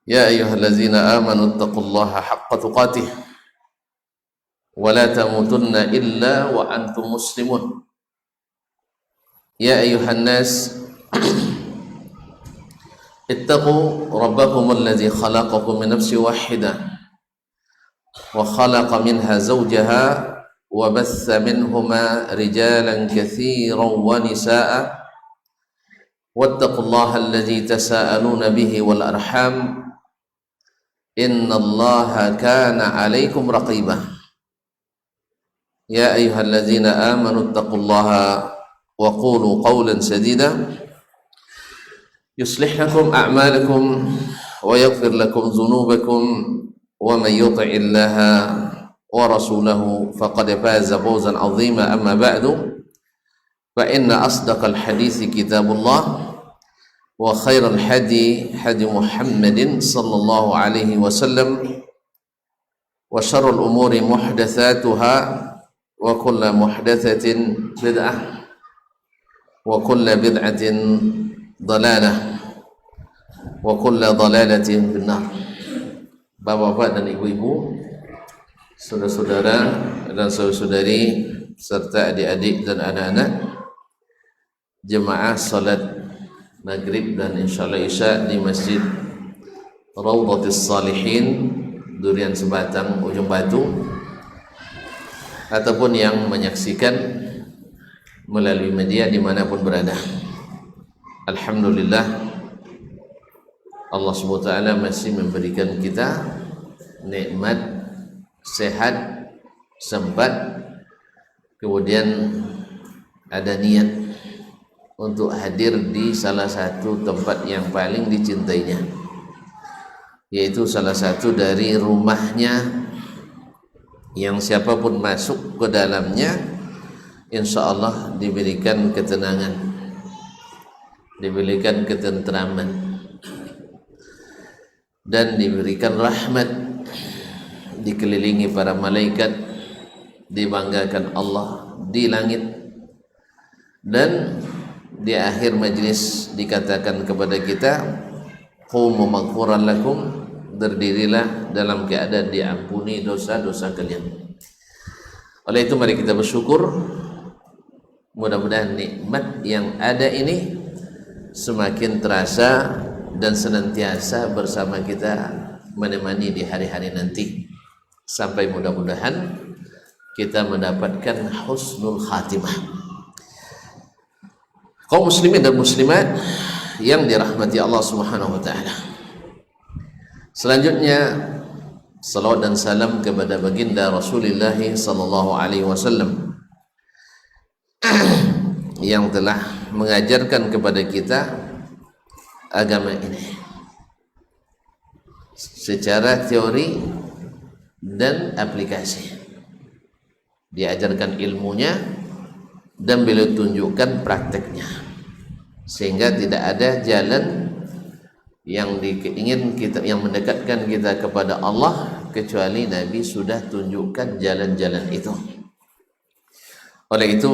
يا أيها الذين آمنوا اتقوا الله حق تقاته ولا تموتن إلا وأنتم مسلمون يا أيها الناس اتقوا ربكم الذي خلقكم من نفس واحدة وخلق منها زوجها وبث منهما رجالا كثيرا ونساء واتقوا الله الذي تساءلون به والأرحام إن الله كان عليكم رقيبا يا أيها الذين آمنوا اتقوا الله وقولوا قولا سديدا يصلح لكم أعمالكم ويغفر لكم ذنوبكم ومن يطع الله ورسوله فقد فاز فوزا عظيما أما بعد فإن أصدق الحديث كتاب الله وخير الحدي حدي محمد صلى الله عليه وسلم وشر الأمور محدثاتها وكل محدثة بدعة وكل بدعة ضلالة وكل ضلالة في النار. Bapak-bapak dan ibu-ibu, saudara-saudara dan saudari serta adik-adik dan anak-anak jemaah salat maghrib dan insyaallah isya di Masjid Raudhatus Shalihin Durian Sebatang Ujung Batu, ataupun yang menyaksikan melalui media dimanapun berada. Alhamdulillah, Allah SWT masih memberikan kita nikmat sehat, sempat, kemudian ada niat untuk hadir di salah satu tempat yang paling dicintainya, yaitu salah satu dari rumahnya yang siapapun masuk ke dalamnya insya Allah diberikan ketenangan, diberikan ketentraman, dan diberikan rahmat, dikelilingi para malaikat, dibanggakan Allah di langit, dan di akhir majlis dikatakan kepada kita, qumu maghfuran lakum, berdirilah dalam keadaan diampuni dosa-dosa kalian. Oleh itu mari kita bersyukur, mudah-mudahan nikmat yang ada ini semakin terasa dan senantiasa bersama kita menemani di hari-hari nanti, sampai mudah-mudahan kita mendapatkan husnul khatimah. Kaum muslimin dan muslimat yang dirahmati Allah Subhanahu wa taala. Selanjutnya salawat dan salam kepada baginda Rasulullah sallallahu alaihi wasallam yang telah mengajarkan kepada kita agama ini secara teori dan aplikasi. Diajarkan ilmunya dan beliau tunjukkan prakteknya, sehingga tidak ada jalan yang ingin kita, yang mendekatkan kita kepada Allah kecuali Nabi sudah tunjukkan jalan-jalan itu. Oleh itu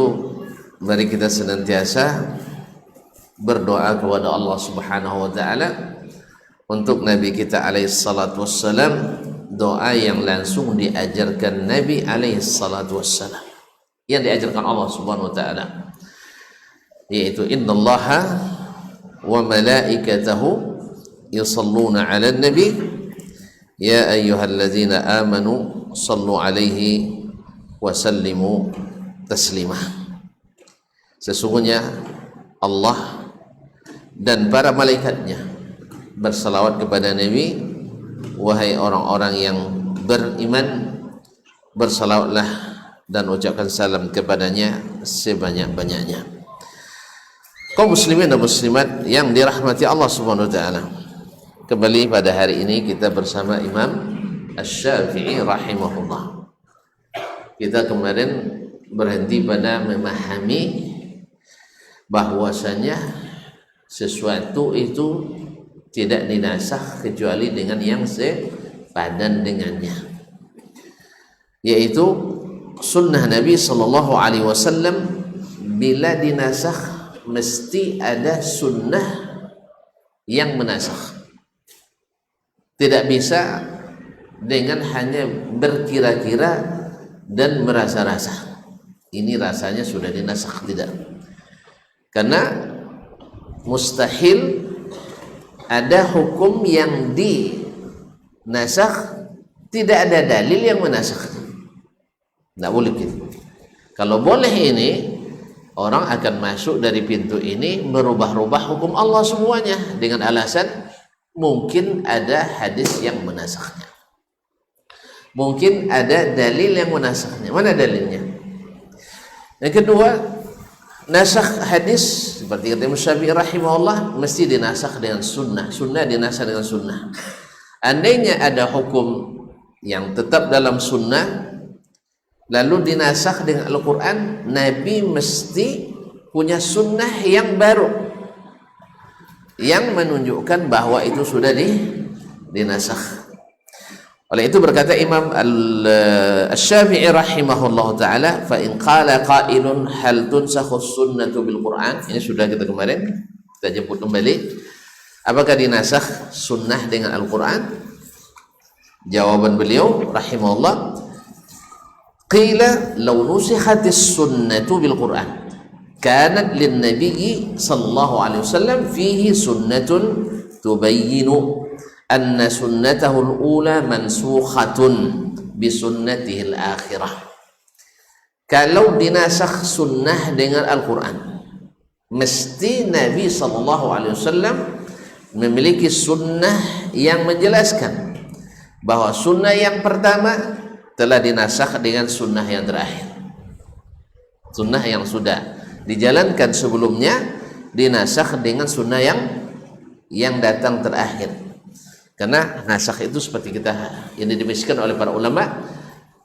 mari kita senantiasa berdoa kepada Allah Subhanahu wa taala untuk Nabi kita alaihi salatu wassalam, doa yang langsung diajarkan Nabi alaihi salatu wassalam, yang diajarkan Allah Subhanahu wa taala, yaitu innallaha wa malaikatahu yusalluna 'alan nabi ya ayyuhalladzina amanu sallu 'alaihi wa sallimu taslima. Sesungguhnya Allah dan para malaikatnya bersalawat kepada Nabi, wahai orang-orang yang beriman, bersalawatlah dan ucapkan salam kepadanya sebanyak-banyaknya. Kaum muslimin dan muslimat yang dirahmati Allah Subhanahu wa taala, kembali pada hari ini kita bersama Imam Asy-Syafi'i rahimahullah. Kita kemarin berhenti pada memahami bahwasanya sesuatu itu tidak dinasakh kecuali dengan yang sepadan dengannya, yaitu sunnah Nabi sallallahu alaihi wasallam. Bila dinasakh mesti ada sunnah yang menasakh. Tidak bisa dengan hanya berkira-kira dan merasa-rasa. Ini rasanya sudah dinasakh, tidak. Karena mustahil ada hukum yang dinasakh tidak ada dalil yang menasakh. Tidak boleh gitu. Kalau boleh ini, orang akan masuk dari pintu ini merubah-rubah hukum Allah semuanya dengan alasan mungkin ada hadis yang menasakhnya, mungkin ada dalil yang menasakhnya. Mana dalilnya? Yang kedua, nasakh hadis seperti kata Imam Syafi'i rahimahullah mesti dinasakh dengan sunnah, sunnah dinasakh dengan sunnah. Andainya ada hukum yang tetap dalam sunnah lalu dinasakh dengan Al-Quran, Nabi mesti punya sunnah yang baru yang menunjukkan bahwa itu sudah dinasakh. Oleh itu berkata Imam Al-Syafi'i rahimahullah ta'ala, fa in qala qailun hal tunsakhu sunnatu bil Quran, ini sudah kita kemarin kita jemput kembali, apakah dinasakh sunnah dengan Al-Quran? Jawaban beliau rahimahullah, qila law nusikhatis sunnatu bil Quran kanat lin nabiyyi sallallahu alaihi wasallam fihi sunnatun tubayyinu anna sunnatahu al-ula mansukhatun bi sunnatihi al-akhirah. Kalau dinasakh sunnah dengan Al-Quran, mesti Nabi sallallahu alaihi wasallam memiliki sunnah yang menjelaskan bahwa sunnah yang pertama telah dinasakh dengan sunnah yang terakhir. Sunnah yang sudah dijalankan sebelumnya dinasakh dengan sunnah yang datang terakhir. Karena nasakh itu seperti kita yang didefinisikan oleh para ulama,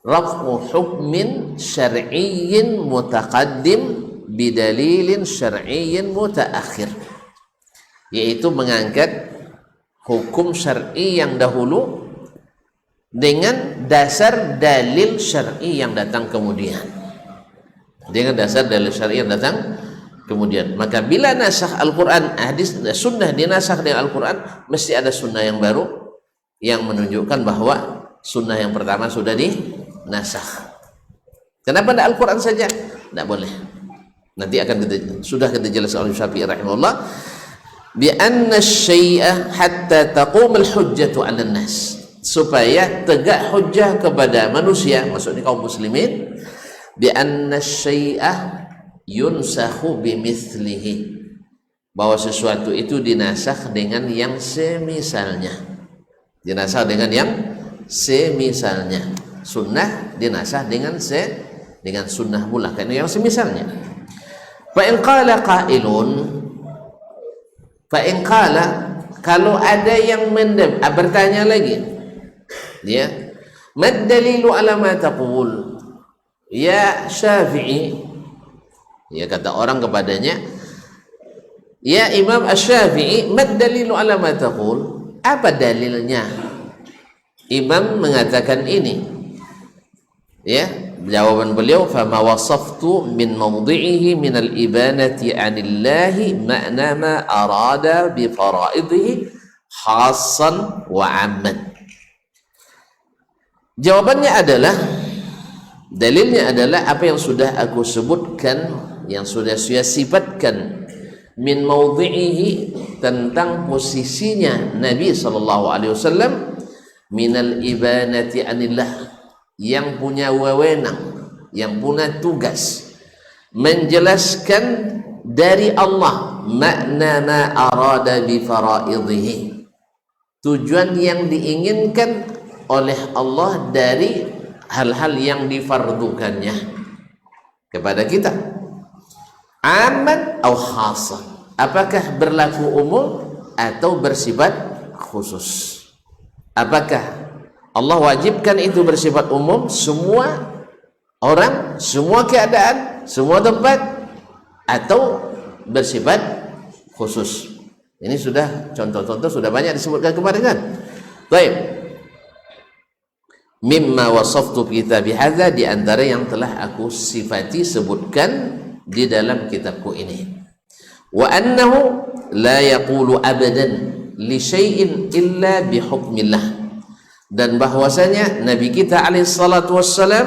raf'u hukmin syar'iyyin mutaqaddim bidalilin syar'iyyin mutaakhir, yaitu mengangkat hukum syar'i yang dahulu dengan dasar dalil syar'i yang datang kemudian. Dengan dasar dalil syar'i yang datang kemudian. Maka bila nasakh Al-Quran, hadis sunnah dinasakh dengan Al-Quran, mesti ada sunnah yang baru yang menunjukkan bahwa sunnah yang pertama sudah dinasakh. Kenapa tidak Al-Quran saja? Tidak boleh. Nanti akan sudah kita jelaskan oleh Syafi'i rahimahullah, bi anna syai'a hatta taqum al-hujjatu 'ala an-nas, supaya tegak hujjah kepada manusia, maksudnya kaum muslimin, bi anna syai'a yunsakhu bimithlihi, bahwa sesuatu itu dinasakh dengan yang semisalnya. Dinasakh dengan yang semisalnya. Sunnah dinasakh dengan sunnah pula, karena yang semisalnya. Fa in qala qailun, fa in qala, kalau ada yang bertanya lagi, ya, mad dalilu ala ma taqul ya Syafi'i, ya kata orang kepadanya, ya Imam Asy-Syafi'i, mad dalilu ala ma taqul, apa dalilnya Imam mengatakan ini? Ya, jawaban beliau, fama wasaftu min mawdi'ihi min al-ibanati 'anillahi ma'na ma arada bi fara'idhihi khassan wa 'amman. Jawabannya adalah, dalilnya adalah apa yang sudah aku sebutkan, yang sudah saya sifatkan, min mawdi'ihi, tentang posisinya Nabi SAW, minal ibanati anillah, yang punya wewenang, yang punya tugas menjelaskan dari Allah, makna ma arada bi faraidhihi, tujuan yang diinginkan oleh Allah dari hal-hal yang difardukannya kepada kita. Aman atau khasah, apakah berlaku umum atau bersifat khusus? Apakah Allah wajibkan itu bersifat umum, semua orang, semua keadaan, semua tempat, atau bersifat khusus? Ini sudah contoh-contoh sudah banyak disebutkan kemarin kan? Baik. Mimma wasaftu fi kitabi hadza, di antara yang telah aku sifati sebutkan di dalam kitabku ini. Wa annahu la yaqulu abadan, li syai'in illa bi hukmillah, dan bahwasanya Nabi kita alaihi salatu wassalam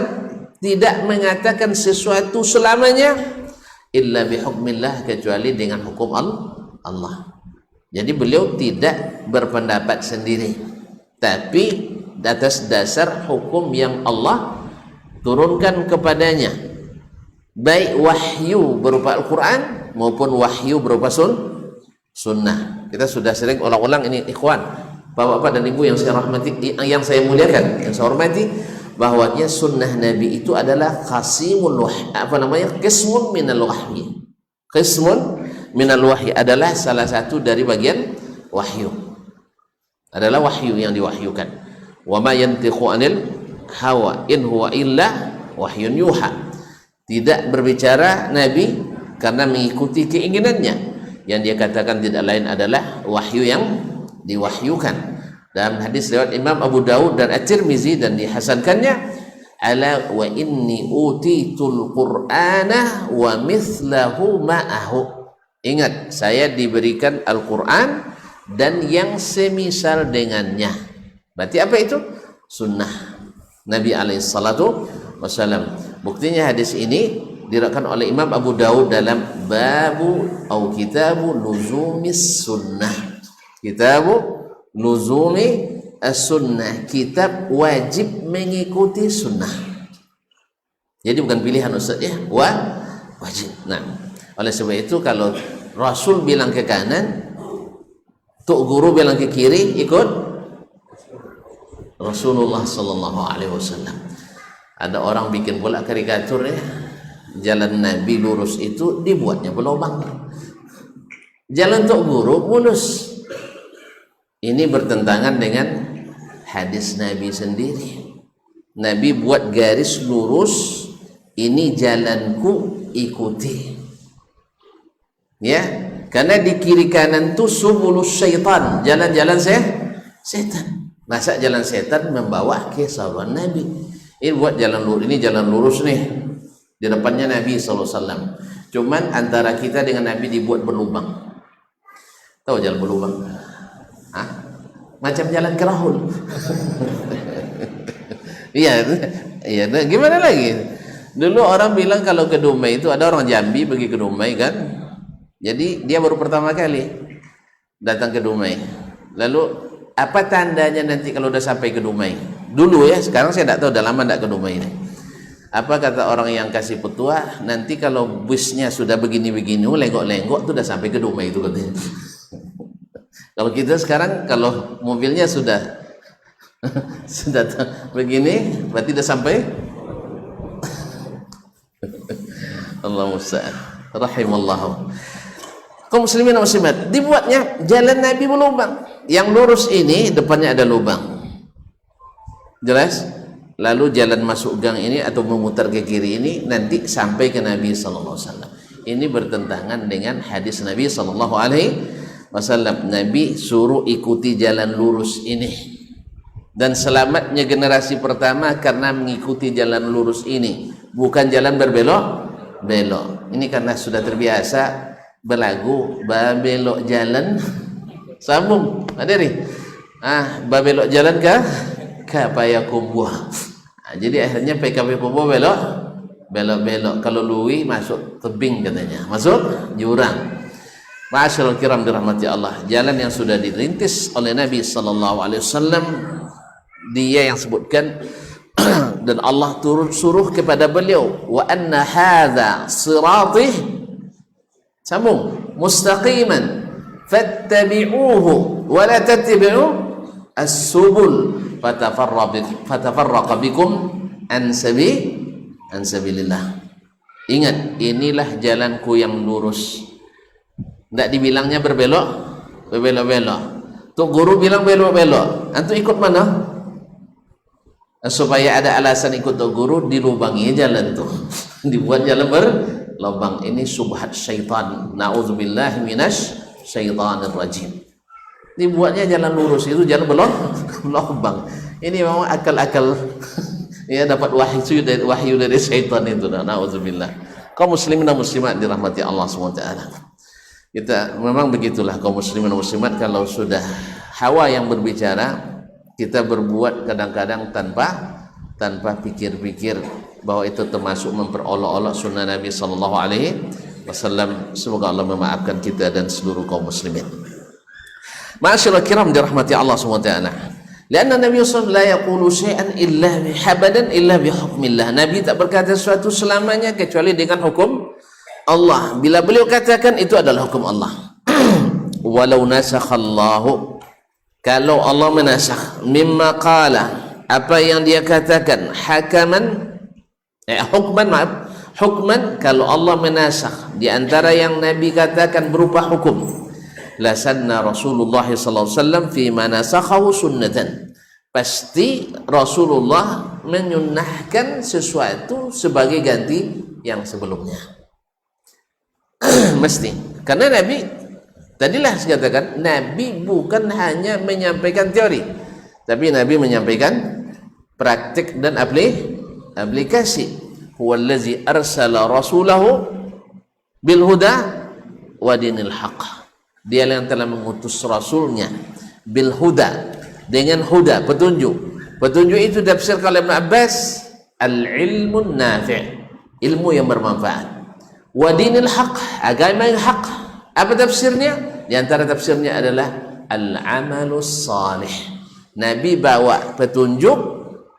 tidak mengatakan sesuatu selamanya illa bi hukmillah, kecuali dengan hukum Allah. Jadi beliau tidak berpendapat sendiri, tapi atas dasar hukum yang Allah turunkan kepadanya, baik wahyu berupa Al-Quran maupun wahyu berupa sunnah. Kita sudah sering ulang-ulang ini, ikhwan, bapak-bapak dan ibu yang saya rahmati, yang saya muliakan, yang saya hormati, bahwanya sunnah Nabi itu adalah qasimul wahyi, qismun minal wahyi. Qismun minal wahyi adalah salah satu dari bagian wahyu, adalah wahyu yang diwahyukan. Wa ma yantiqu anil hawa in huwa illa wahyun yuha. Tidak berbicara Nabi karena mengikuti keinginannya, yang dia katakan tidak lain adalah wahyu yang diwahyukan. Dalam hadis riwayat Imam Abu Dawud dan At-Tirmizi dan dihasankannya, ala wa inni utitul qur'ana wa mithlahu ma'ahu. Ingat, saya diberikan Al-Quran dan yang semisal dengannya. Berarti apa itu? Sunnah Nabi alaihi salatu wassalam. Buktinya hadis ini diriwayatkan oleh Imam Abu Dawud dalam babu atau kitabu luzumis sunnah. Kitabu luzumi as-sunnah, kitab wajib mengikuti sunnah. Jadi bukan pilihan Ustaz ya, wajib. Nah, oleh sebab itu kalau Rasul bilang ke kanan, tuk guru bilang ke kiri, ikut Rasulullah sallallahu alaihi wasallam. Ada orang bikin pula karikatur ya, jalan Nabi lurus itu dibuatnya berlubang. Jalan tuk guru mulus. Ini bertentangan dengan hadis Nabi sendiri. Nabi buat garis lurus, ini jalanku, ikuti. Ya, karena di kiri kanan itu subulus syaitan, jalan-jalan setan. Masa jalan setan membawa ke sahabat Nabi? Ini buat jalan lurus, ini jalan lurus nih. Di depannya Nabi SAW. Cuman antara kita dengan Nabi dibuat berlubang. Tahu jalan berlubang? Hah? Macam jalan kerahul. Iya, gimana lagi? Dulu orang bilang kalau ke Dumai itu, ada orang Jambi pergi ke Dumai kan. Jadi dia baru pertama kali datang ke Dumai. Lalu apa tandanya nanti kalau udah sampai ke Dumai? Dulu ya, sekarang saya tidak tahu, udah lama tidak ke Dumai ini. Apa kata orang yang kasih petua? Nanti kalau busnya sudah begini-begini, lenggok-lenggok tuh udah sampai ke Dumai itu katanya. Kalau kita sekarang kalau mobilnya sudah begini, berarti udah sampai. Allah musta'an. Rahimallahu. Kaum muslimin dan muslimat, dibuatnya jalan Nabi berlubang. Yang lurus ini depannya ada lubang. Jelas? Lalu jalan masuk gang ini atau memutar ke kiri ini nanti sampai ke Nabi sallallahu alaihi wasallam. Ini bertentangan dengan hadis Nabi sallallahu alaihi wasallam. Nabi suruh ikuti jalan lurus ini. Dan selamatnya generasi pertama karena mengikuti jalan lurus ini, bukan jalan berbelok-belok. Ini karena sudah terbiasa berlagu babelok jalan sambung hadiri babelok jalan ke payakumbuh. Jadi akhirnya PKP Kumbuh belok kalau lui masuk tebing katanya, masuk jurang. Ma'asyiral kiram dirahmati Allah, jalan yang sudah dirintis oleh Nabi sallallahu alaihi wasallam, dia yang sebutkan dan Allah suruh kepada beliau, wa anna hadza siratih sambung mustaqiman fattabi'uhu wa la tattabi'u as-subul fatafarraqa bikum an sabilillah. Ingat, inilah jalanku yang lurus. Tidak dibilangnya berbelok-belok. Tuh guru bilang belok-belok, antum ikut mana? Supaya ada alasan ikut tuh guru, dilubangi jalan tuh. Dibuat jalan berlubang. Ini subhat syaitan. Na'udzubillahi minasy syaitanir rajim. Dibuatnya jalan lurus, itu jalan berlubang. Ini memang akal-akal ya, dapat wahyu dari syaitan itu. Na'udzubillah. Kaum muslimin dan muslimat dirahmati Allah SWT. Kita memang begitulah kaum muslimin dan muslimat, kalau sudah hawa yang berbicara, kita berbuat kadang-kadang tanpa pikir-pikir bahwa itu termasuk memperolok-olok sunnah Nabi sallallahu alaihi wasallam. Semoga Allah memaafkan kita dan seluruh kaum muslimin. Ma'asyiral kiram dirahmati Allah Subhanahu wa taala. Karena Nabi sallallahu la yaqulu syai'an illa bihabadan illa bihukmillah. Nabi tak berkata sesuatu selamanya kecuali dengan hukum Allah. Bila beliau katakan, itu adalah hukum Allah. Walau nasakhallahu, kalau Allah menasakh mimma qala, apa yang dia katakan, hakaman hukman, kalau Allah menasakh di antara yang Nabi katakan berupa hukum, lasanna Rasulullah sallallahu alaihi wasallam fi ma nasakhahu sunnatan, pasti Rasulullah menyunnahkan sesuatu sebagai ganti yang sebelumnya. Mesti, karena Nabi tadilah saya katakan, Nabi bukan hanya menyampaikan teori, tapi Nabi menyampaikan praktik dan aplikasi. Huwallazi arsala rasulahu bil huda wa dinil haqq. Dia yang telah mengutus rasulnya bil huda, dengan huda, petunjuk. Petunjuk itu tafsir kalau Ibn Abbas, al ilmun nafi', ilmu yang bermanfaat. Wa dinil haqq, agama yang haq. Apa tafsirnya? Di antara tafsirnya adalah al-amalus salih. Nabi bawa petunjuk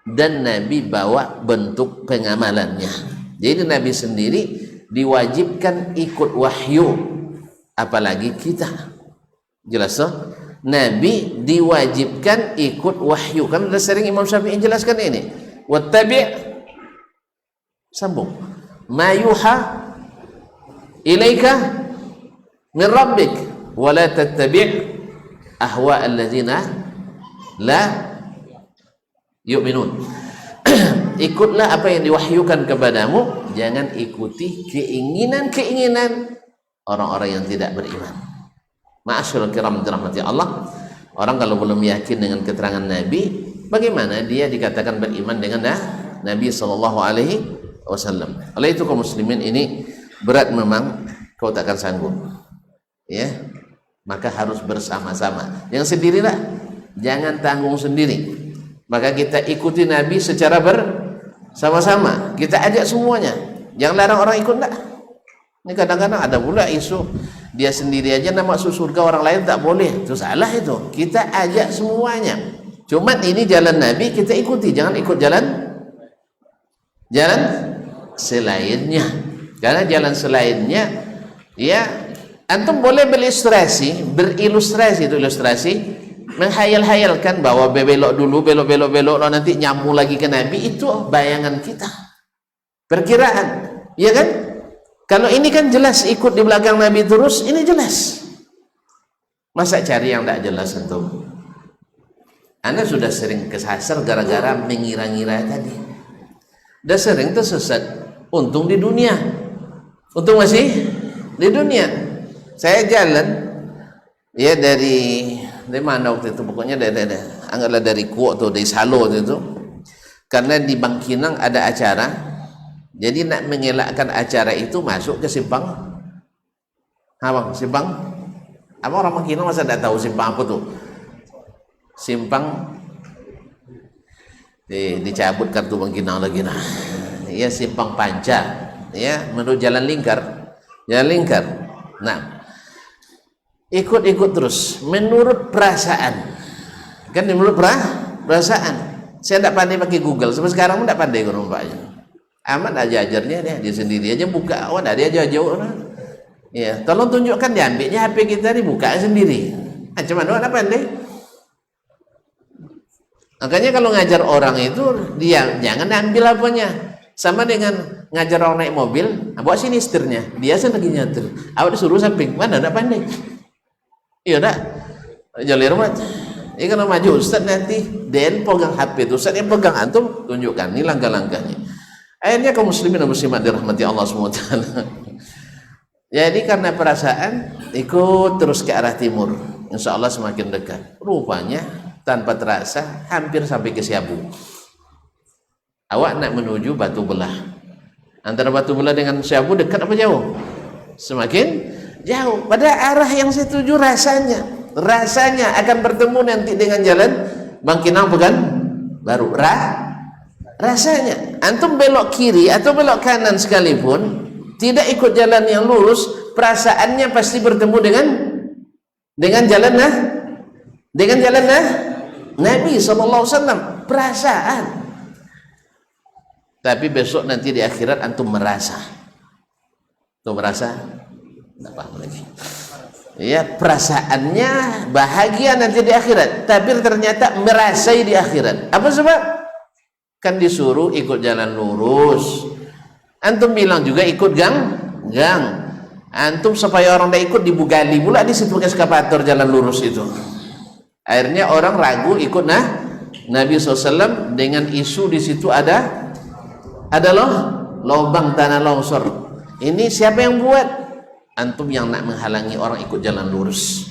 dan Nabi bawa bentuk pengamalannya. Jadi Nabi sendiri diwajibkan ikut wahyu, apalagi kita. Jelas toh? Nabi diwajibkan ikut wahyu. Kan sudah sering Imam Syafi'i jelaskan ini. Wattabi', sambung, ma yuha ilaika min rabbik wa la tattabi' ahwa alladzina la yu'minun. Ikutlah apa yang diwahyukan kepadamu, jangan ikuti keinginan-keinginan orang-orang yang tidak beriman. Ma'asyiral kiram dirahmati Allah, orang kalau belum yakin dengan keterangan Nabi, bagaimana dia dikatakan beriman dengan Nabi sallallahu alaihi wasallam? Oleh itu kaum muslimin, ini berat memang, kau takkan sanggup, ya, maka harus bersama-sama. Yang sendirilah jangan tanggung sendiri, maka kita ikuti Nabi secara bersama-sama, kita ajak semuanya, jangan larang orang ikut. Enggak, ini kadang-kadang ada pula isu dia sendiri aja nak masuk surga, orang lain tak boleh. Itu salah itu. Kita ajak semuanya, cuman ini jalan Nabi, kita ikuti, jangan ikut jalan selainnya. Karena jalan selainnya, ya, antum boleh berilustrasi itu ilustrasi, menghayal-hayalkan bahwa belok dulu, belok nanti nyambung lagi ke Nabi, itu bayangan kita, perkiraan, ya kan? Kalau ini kan jelas ikut di belakang Nabi terus, ini jelas. Masa cari yang tak jelas antum? Anda sudah sering kesasar gara-gara mengira-ngira tadi. Sudah sering tersesat, untung di dunia. Untung masih di dunia. Saya jalan, ya, dari mana waktu itu, pokoknya anggaplah dari Kuok atau dari Salo itu, karena di Bangkinang ada acara, jadi nak mengelakkan acara itu masuk ke simpang apa, orang Bangkinang masa tidak tahu simpang apa tuh? Simpang dicabut kartu Bangkinang lagi, nah, ya, simpang Panca, ya, menurut jalan lingkar. Nah, ikut terus menurut perasaan, kan menurut perasaan. Saya tidak pandai pakai Google, sampai sekarang pun tidak pandai nampaknya. Amat aja ajarnya dia sendiri aja buka, dia aja jauh. Ya, tolong tunjukkan, diambilnya HP kita dibuka sendiri. Macam mana tidak pandai? Makanya kalau ngajar orang itu, dia jangan ambil apanya. Sama dengan ngajar orang naik mobil, bawa sini setirnya, dia lagi nyetir, awak disuruh samping, mana tidak pandai. Iya tak? Jalir mat. Ini kalau maju Ustaz nanti Den pegang HP itu, Ustaz yang pegang, antum tunjukkan ini langkah-langkahnya. Akhirnya kaum muslimin dan muslimat dirahmati Allah SWT. Jadi karena perasaan ikut terus ke arah timur, insya Allah semakin dekat. Rupanya tanpa terasa hampir sampai ke Siabu. Awak nak menuju Batu Belah. Antara Batu Belah dengan Siabu dekat apa jauh? Semakin jauh. Pada arah yang saya tuju rasanya akan bertemu nanti dengan jalan Bangkinang Pekanbaru. Rasanya antum belok kiri atau belok kanan sekalipun tidak ikut jalan yang lurus, perasaannya pasti bertemu dengan jalan Nabi SAW, perasaan. Tapi besok nanti di akhirat antum merasa, tidak paham lagi. Ya, perasaannya bahagia nanti di akhirat, tapi ternyata merasai di akhirat. Apa sebab? Kan disuruh ikut jalan lurus, antum bilang juga ikut gang. Antum supaya orang tidak ikut dibugali pula di situ eskapator jalan lurus itu. Akhirnya orang ragu ikut Nabi SAW dengan isu di situ ada lubang tanah longsor. Ini siapa yang buat? Antum yang nak menghalangi orang ikut jalan lurus.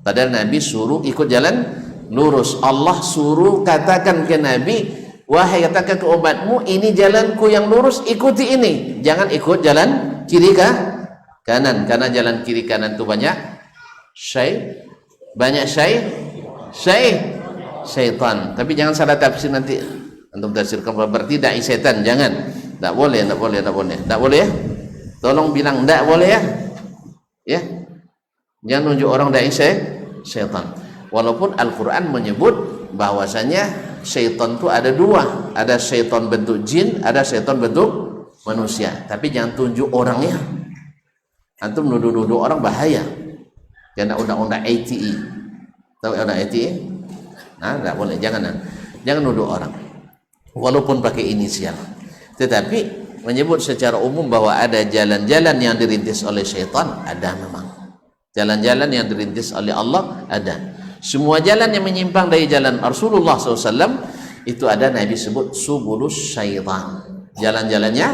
Padahal Nabi suruh ikut jalan lurus. Allah suruh katakan ke Nabi, wahai katakan ke umatmu, ini jalanku yang lurus, ikuti ini. Jangan ikut jalan kiri kanan, karena jalan kiri kanan itu banyak syaitan. Tapi jangan salah tafsir nanti antum tafsirkan berarti dai setan. Jangan, tak boleh ya. Tolong bilang tak boleh ya. Jangan nunjuk orang dai setan. Walaupun Al-Quran menyebut bahwasanya syaitan itu ada dua, ada syaitan bentuk jin, ada syaitan bentuk manusia. Tapi jangan tunjuk orangnya. Antum nuduh-nuduh orang bahaya. Karena undang-undang ITE, tahu undang ITE? Nah, tidak boleh, jangan nuduh orang. Walaupun pakai inisial, tetapi menyebut secara umum bahwa ada jalan-jalan yang dirintis oleh syaitan, ada memang. Jalan-jalan yang dirintis oleh Allah ada. Semua jalan yang menyimpang dari jalan Rasulullah SAW itu ada Nabi sebut subulus syaitan, jalan-jalannya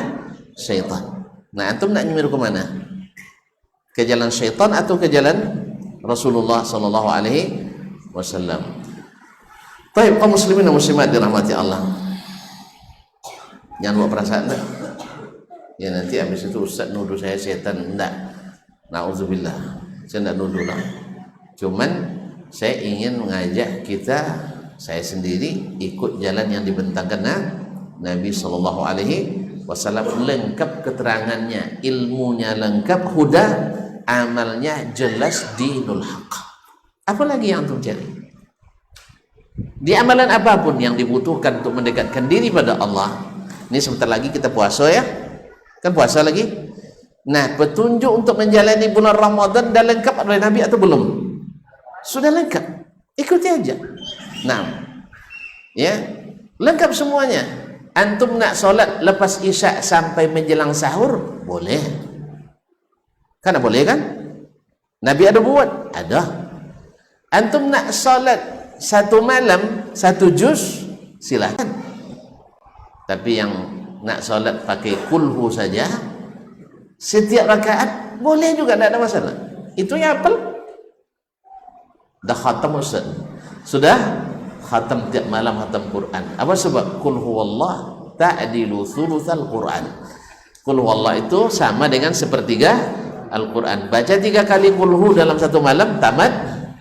syaitan. Nah, antum nak nyemir ke mana? Ke jalan syaitan atau ke jalan Rasulullah SAW? Baik, kaum muslimin dan muslimat dirahmati Allah. Jangan bawa perasaan dah. Ya nanti habis itu Ustaz nuduh saya setan. Enggak, na'udzubillah, saya enggak nuduh lah. Cuman saya ingin mengajak kita, saya sendiri ikut jalan yang dibentangkan Nabi SAW. Lengkap keterangannya, ilmunya lengkap, huda, amalnya jelas, dinul haq. Apalagi yang antum cari? Di amalan apapun yang dibutuhkan untuk mendekatkan diri pada Allah. Ini sebentar lagi kita puasa ya, kan puasa lagi. Nah, petunjuk untuk menjalani bulan Ramadan dah lengkap oleh Nabi atau belum? Sudah lengkap, ikuti aja. Nah, ya, lengkap semuanya. Antum nak solat lepas isya sampai menjelang sahur, boleh. Karena boleh kan? Nabi ada buat, ada. Antum nak solat satu malam satu juz, silakan. Tapi yang nak solat pakai kulhu saja setiap rakaat boleh juga, tidak ada masalah. Itu yang apel dah khatam Ustaz, sudah khatam tiap malam, khatam Quran. Apa sebab? Qul huwallah ta'dilu thulutsal Quran. Qul huwallah itu sama dengan sepertiga Al-Quran. Baca 3 kali qul hu dalam satu malam, tamat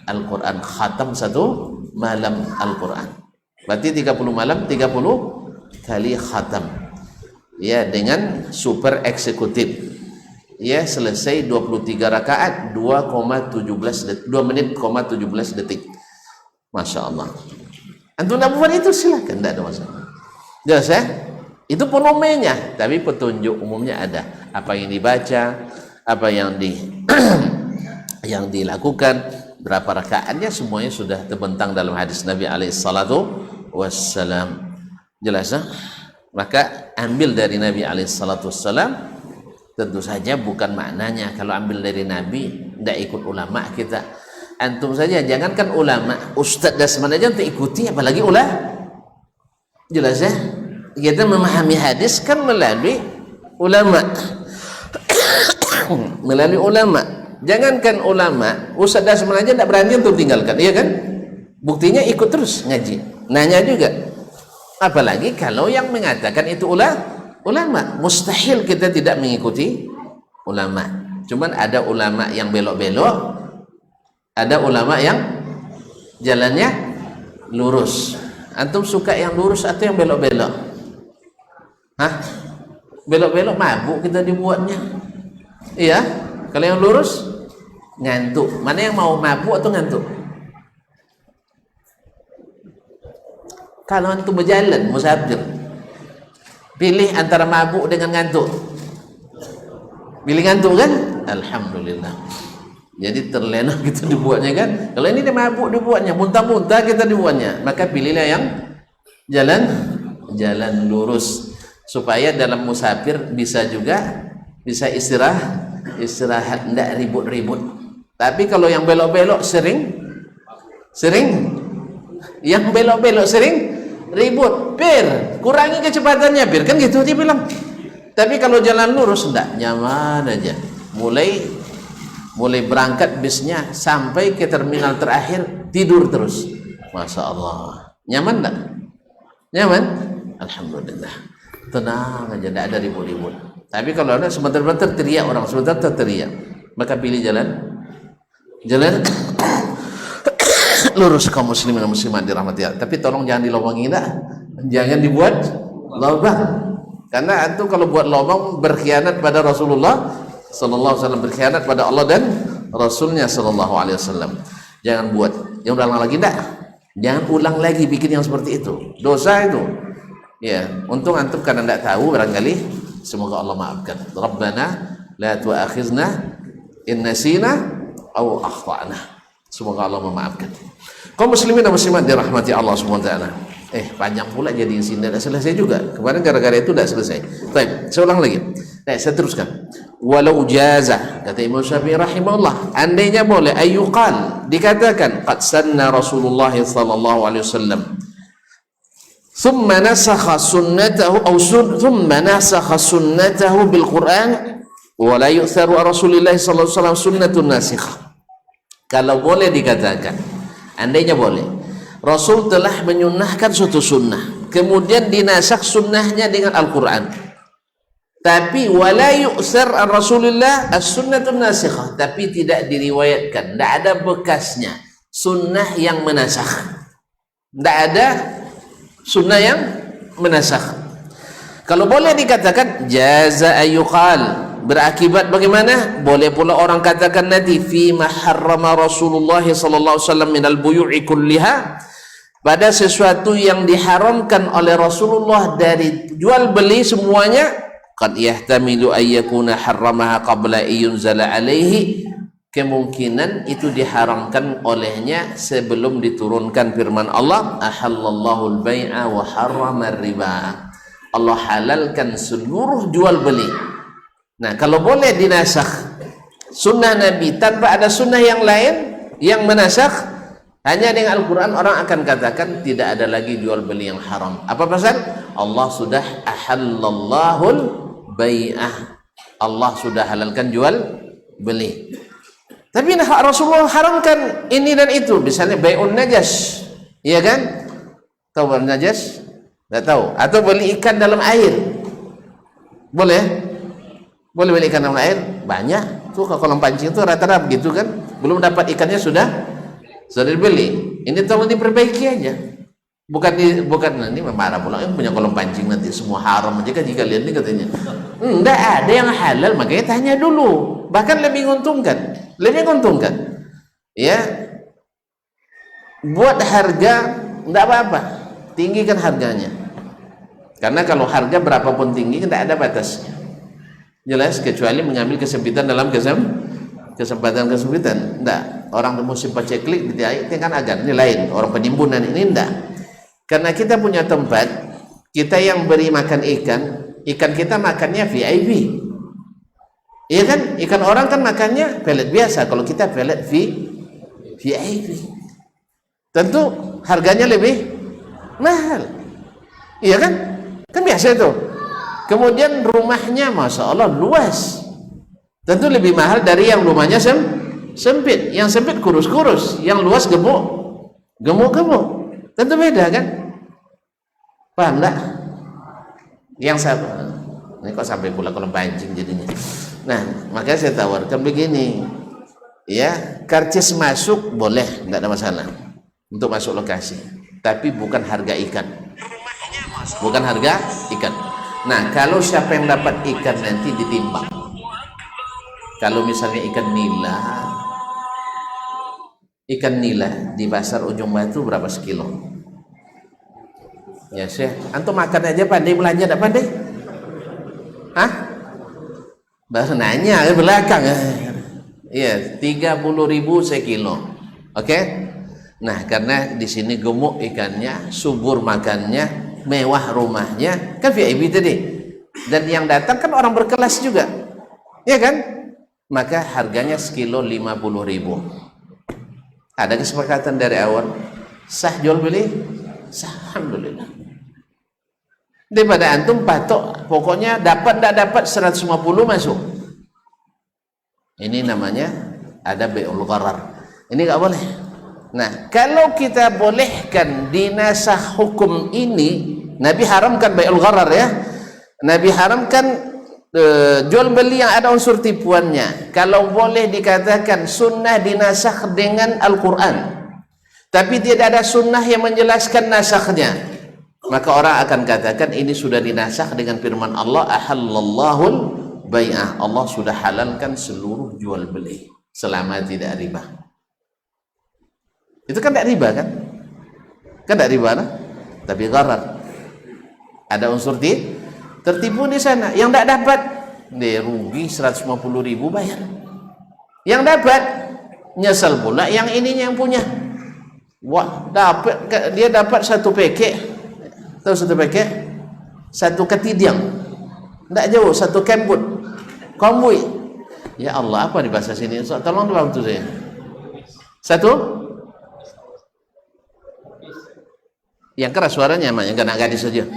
Al-Quran, khatam satu malam Al-Quran. Berarti 30 malam 30 kali khatam. Ya, dengan super eksekutif. Ya, selesai 23 rakaat 2,17 detik. Masya Allah. Antum nak buat itu silakan, tidak ada masalah. Jelas ya? Itu fenomenanya, tapi petunjuk umumnya ada. Apa yang dibaca, apa yang yang dilakukan, berapa rakaatnya, semuanya sudah terbentang dalam hadis Nabi SAW. Jelas ya? Maka ambil dari Nabi SAW. Tentu saja bukan maknanya kalau ambil dari Nabi tidak ikut ulama kita. Antum saja, jangankan ulama, ustaz dasman aja untuk ikuti, apalagi jelas ya? Kita memahami hadis kan melalui ulama. Melalui ulama. Jangankan ulama, ustaz dasman aja tidak berani untuk tinggalkan, iya kan? Buktinya ikut terus ngaji, nanya juga. Apalagi kalau yang mengatakan itu ulama. Mustahil kita tidak mengikuti ulama. Cuman ada ulama yang belok-belok, ada ulama yang jalannya lurus. Antum suka yang lurus atau yang belok-belok? Hah? Belok-belok mabuk kita dibuatnya. Iya, kalau yang lurus ngantuk. Mana yang mau mabuk atau ngantuk? Kalau antum berjalan musafir, pilih antara mabuk dengan ngantuk. Pilih ngantuk kan? Alhamdulillah. Jadi terlena kita dibuatnya kan. Kalau ini dia mabuk dibuatnya, muntah-muntah kita dibuatnya, maka pilihlah yang jalan lurus, supaya dalam musafir bisa istirahat, tidak ribut-ribut. Tapi kalau yang belok-belok sering yang belok-belok sering ribut, kurangi kecepatannya kan gitu dia bilang. Tapi kalau jalan lurus enggak, nyaman aja. Mulai berangkat bisnya sampai ke terminal terakhir tidur terus. Masya Allah. Nyaman enggak? Nyaman? Alhamdulillah. Tenang aja, tidak ada ribut-ribut. Tapi kalau ada sebentar-bentar teriak orang, sebentar teriak, maka pilih jalan lurus kaum muslimin dan muslimat dirahmati Allah. Tapi tolong jangan dilobangi, jangan dibuat lubang. Karena itu kalau buat lubang berkhianat pada Rasulullah sallallahu alaihi wasallam, berkhianat pada Allah dan Rasulnya sallallahu alaihi wasallam. Jangan buat. Yang ulang lagi enggak? Jangan ulang lagi bikin yang seperti itu. Dosa itu. Ya, untung antum karena enggak tahu barangkali, semoga Allah maafkan. Rabbana la tu'akhizna in nasina aw akhtana. Semoga Allah memaafkan. Kaum muslimin dan muslimat dirahmati Allah Subhanahu wa taala. Panjang pula jadi sini, tidak selesai juga. Kemarin gara-gara itu tidak selesai. Baik, saya ulang lagi. Saya teruskan. Walau jaza, kata Imam Syafi'i rahimahullah, andainya boleh ayyuqal, dikatakan qad sanna Rasulullah sallallahu alaihi wasallam thumma nasakha sunnatahu bil Quran wa la yu'tharu Rasulullah sallallahu alaihi wasallam sunnatun nasikhah. Kalau boleh dikatakan, andainya boleh, Rasul telah menyunnahkan suatu sunnah, kemudian dinasak sunnahnya dengan Al-Quran, tapi wala yu'sar Rasulullah as-sunnatun nasikhah, tapi tidak diriwayatkan, tidak ada bekasnya sunnah yang menasakh, tidak ada sunnah yang menasakh. Kalau boleh dikatakan jaza ayyuqal, berakibat bagaimana? Boleh pula orang katakan nanti fi ma harrama Rasulullah sallallahu alaihi wasallam minal buyu'i kulliha, pada sesuatu yang diharamkan oleh Rasulullah dari jual beli semuanya, qad yahtamilu ayyakuna harramaha qabla yunzala alaihi, kemungkinan itu diharamkan olehnya sebelum diturunkan firman Allah, ahallallahu al-bai'a wa harrama riba, Allah halalkan seluruh jual beli. Nah, kalau boleh dinasakh sunnah Nabi tanpa ada sunnah yang lain yang menasakh, hanya dengan Al-Quran, orang akan katakan tidak ada lagi jual beli yang haram. Apa pasal? Allah sudah ahallallahul bai'ah, Allah sudah halalkan jual beli. Tapi Rasulullah haramkan ini dan itu, misalnya bai'un najas, iya kan? Tahu bai'un najas? Tidak tahu. Atau beli ikan dalam air, boleh? Boleh beli ikan dalam air? Banyak tuh, ke kolam pancing itu rata-rata begitu kan, belum dapat ikannya sudah dibeli. Ini tolong diperbaiki aja, bukan nanti marah pula yang punya kolam pancing nanti semua haram aja kan jika lihat ini katanya. Enggak ada yang halal, makanya tanya dulu, bahkan lebih menguntungkan ya. Buat harga enggak apa-apa, tinggikan harganya, karena kalau harga berapapun tinggi tidak ada batasnya, jelas, kecuali mengambil kesempitan dalam kesempatan. Enggak, orang musim paceklik itu kan agak ini lain, orang penimbunan ini enggak. Karena kita punya tempat, kita yang beri makan ikan kita makannya VIP, iya kan? Ikan orang kan makannya pelet biasa, kalau kita pelet VIP, tentu harganya lebih mahal, iya kan? Kan biasa itu. Kemudian rumahnya masya Allah luas, tentu lebih mahal dari yang rumahnya sempit. Yang sempit kurus-kurus, yang luas gemuk, tentu beda kan? Paham enggak? Yang ini kok sampai pula kolam pancing jadinya. Nah, makanya saya tawarkan begini, ya, karcis masuk boleh, nggak ada masalah untuk masuk lokasi, tapi bukan harga ikan, bukan harga ikan. Nah, kalau siapa yang dapat ikan nanti ditimbang. Kalau misalnya ikan nila di pasar Ujung Batu berapa sekilo? Ya Syekh, antum makan aja pandai, belanja tak pandai? Hah? Baru nanya ke belakang. Iya, 30.000 sekilo. Oke? Nah, karena di sini gemuk ikannya, subur makannya, mewah rumahnya, kan VIP tadi. Dan yang datang kan orang berkelas juga. Ya kan? Maka harganya sekilo 50.000. Ada kesepakatan dari awal. Sah jual beli? Sah, alhamdulillah. Daripada antum patok, pokoknya dapat tidak dapat 150 masuk. Ini namanya ada bai'ul gharar. Ini nggak boleh. Nah, kalau kita bolehkan dinasah hukum ini, Nabi haramkan bai'ul gharar ya. Nabi haramkan jual beli yang ada unsur tipuannya. Kalau boleh dikatakan sunnah dinasakh dengan Al-Quran, tapi tidak ada sunnah yang menjelaskan nasakhnya, maka orang akan katakan ini sudah dinasakh dengan firman Allah, ahallallahul bai'ah, Allah sudah halalkan seluruh jual beli selama tidak riba. Itu kan tidak riba kan? Kan tidak riba nah? Tapi gharar, ada unsur tertipu di sana. Yang tidak dapat dia rugi 150.000 bayar. Yang dapat nyesel pula yang ininya yang punya. Wah, dia dapat satu pekek. Tahu satu pekek? Satu ketidiang. Tidak jauh, satu kembut. Kombui. Ya Allah, apa di bahasa sini? Tolong dibantu saya. Satu? Yang keras suaranya mah, yang kena gadis saja.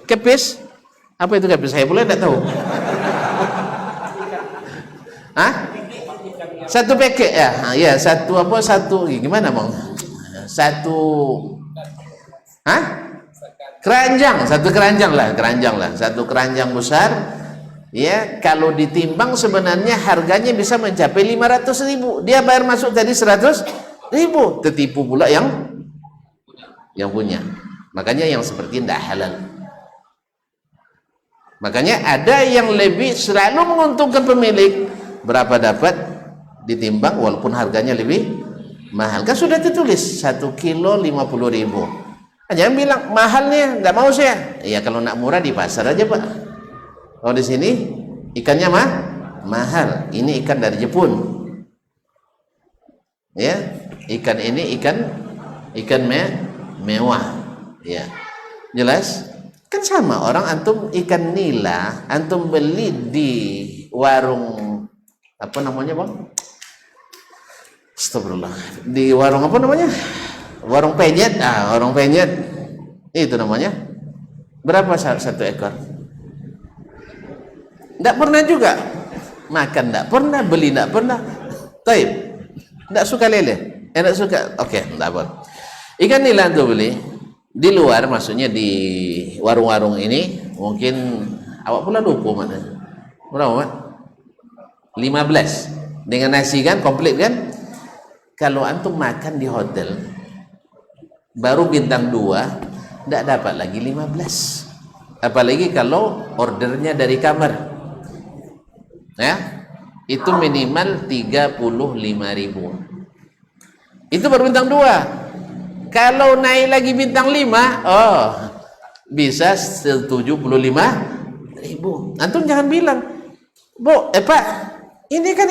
Kepis? Apa itu kepis? Saya pula tidak tahu. Hah? Satu pekek ya? Ya, satu apa? Satu gimana bang? Satu, hah? Keranjang, satu keranjang lah, satu keranjang besar. Ya, kalau ditimbang sebenarnya harganya bisa mencapai 500.000. Dia bayar masuk tadi 100.000. Tertipu pula yang punya. Makanya yang seperti tidak halal. Makanya ada yang lebih selalu menguntungkan pemilik. Berapa dapat ditimbang walaupun harganya lebih mahal. Kan sudah tertulis 1 kilo 50.000. Jangan bilang mahalnya, tidak mau saya. Ya kalau nak murah di pasar aja Pak. Kalau di sini ikannya mahal. Ini ikan dari Jepun. Ya, ikan ini ikan mewah. Ya, jelas. Kan sama orang antum ikan nila, antum beli di warung apa namanya bang? Astagfirullah. Di warung apa namanya? Warung penyet. Warung penyet. Itu namanya. Berapa satu ekor? Tidak pernah juga makan, tidak pernah beli, tidak pernah. Taib, tidak suka lele, tidak suka. Oke, tidak apa. Ikan nila itu beli di luar, maksudnya di warung-warung ini. Mungkin awak pula lupa mana? Berapa mak? 15 dengan nasi kan, komplit kan? Kalau antum makan di hotel baru bintang 2, tidak dapat lagi 15. Apalagi kalau ordernya dari kamar. Ya, itu minimal 35.000. Itu baru bintang 2. Kalau naik lagi bintang 5, bisa 75.000. Antum jangan bilang, Bu, Pak, ini kan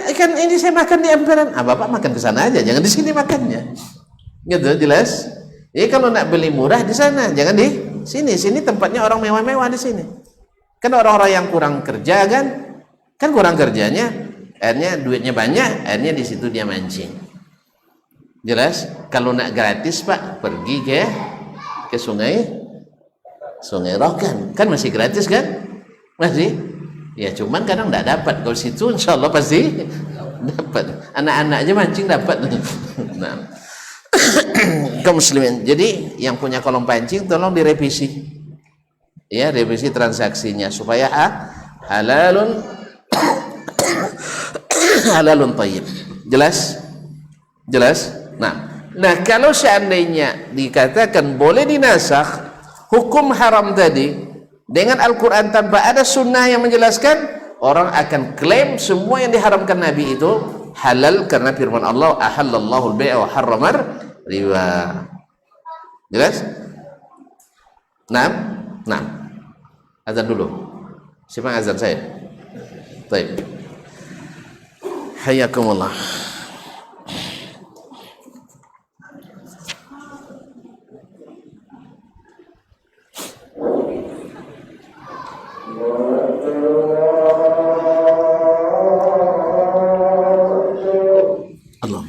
ikan ini saya makan di emperan. Bapak makan ke sana aja, jangan di sini makannya. Gitu, jelas. Jadi kalau nak beli murah di sana, jangan di sini. Sini tempatnya orang mewah-mewah di sini. Kan orang-orang yang kurang kerja kan kurang kerjanya, akhirnya duitnya banyak, akhirnya di situ dia mancing. Jelas. Kalau nak gratis Pak, pergi ke sungai Rokan, kan masih gratis kan, masih. Ya cuman kadang tidak dapat. Kalau situ insya Allah pasti dapat. Anak-anak aja mancing dapat. Nah, kaum muslimin, jadi yang punya kolom pancing tolong direvisi, ya, revisi transaksinya supaya halalun halalun thayyib. Jelas? Jelas? Nah, kalau seandainya dikatakan boleh dinasakh hukum haram tadi dengan Al-Quran tanpa ada sunnah yang menjelaskan, orang akan klaim semua yang diharamkan Nabi itu halal karena firman Allah, ahallallahu al-bai'a wa harramar riba. Jelas? Nah, azan dulu. Siapa azan saya? Baik. Hayyakumullah. Allah.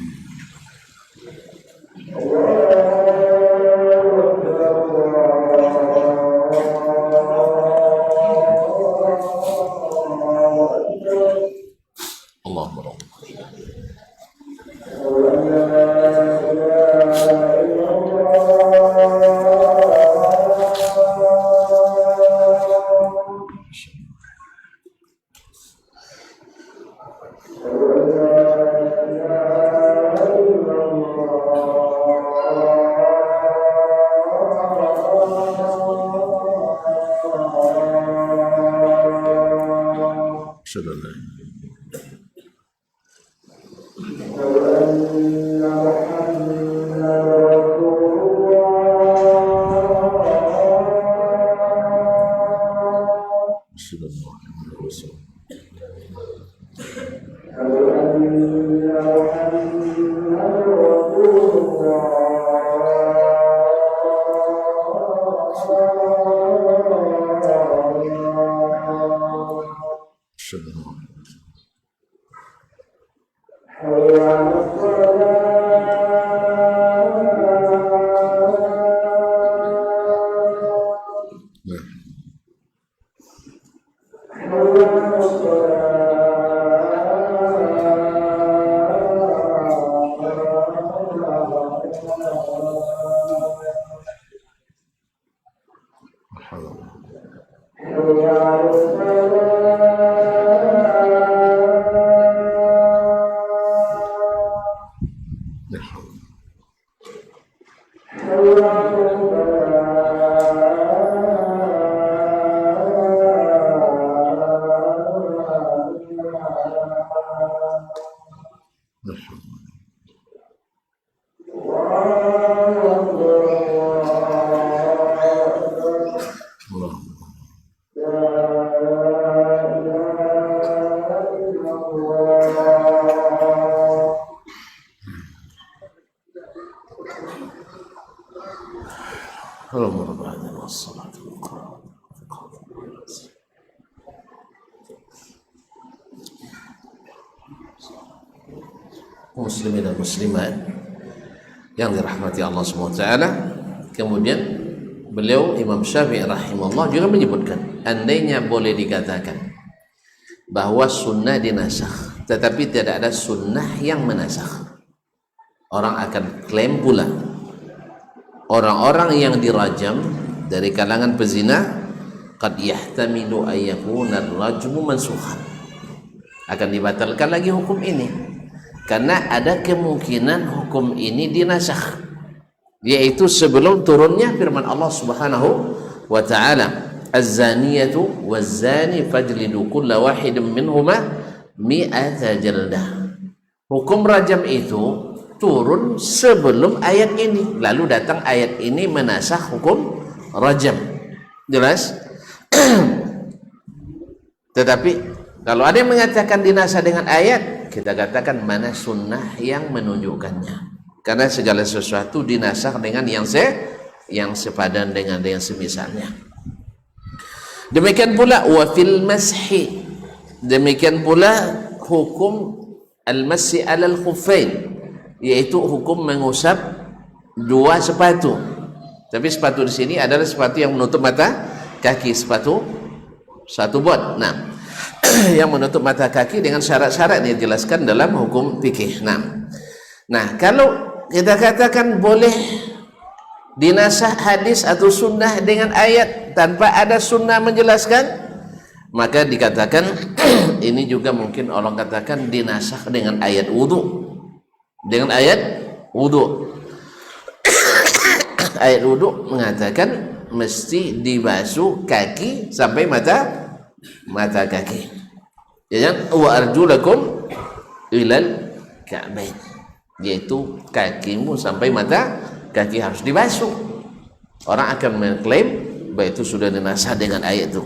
Muslimin dan muslimat yang dirahmati Allah SWT. Kemudian beliau Imam Syafi'i rahimahullah juga menyebutkan, andainya boleh dikatakan bahwa sunnah dinasakh tetapi tidak ada sunnah yang menasakh, orang akan klaim pula orang-orang yang dirajam dari kalangan pezina qad yahtamilu ayyakuna ar-rajmu mansukhan, akan dibatalkan lagi hukum ini karena ada kemungkinan hukum ini dinasakh, yaitu sebelum turunnya firman Allah Subhanahu wa taala, az-zaniyatu waz-zani fajlidu kulla wahidin minhuma mi'ata jaldah. Hukum rajam itu turun sebelum ayat ini, lalu datang ayat ini menasakh hukum rajam. Jelas? Tetapi kalau ada yang mengatakan dinasakh dengan ayat, kita katakan mana sunnah yang menunjukkannya, karena segala sesuatu dinasakh dengan yang sepadan dengan yang semisalnya. Demikian pula wa fil mashi, demikian pula hukum al-masyi alal khuffain, yaitu hukum mengusap dua sepatu. Tapi sepatu di sini adalah sepatu yang menutup mata kaki, sepatu satu bot. Nah, yang menutup mata kaki dengan syarat-syarat yang dijelaskan dalam hukum fikih. Nah, kalau kita katakan boleh dinasakh hadis atau sunnah dengan ayat tanpa ada sunnah menjelaskan, Maka dikatakan ini juga mungkin orang katakan dinasakh dengan ayat wudu. Dengan ayat wudu. Ayat wudu mengatakan mesti dibasuh kaki sampai mata kaki. Ya kan? Wa arjulakum ilal ka'bain. Yaitu kakimu sampai mata kaki harus dibasuh. Orang akan mengklaim bahwa itu sudah dinasakh dengan ayat itu.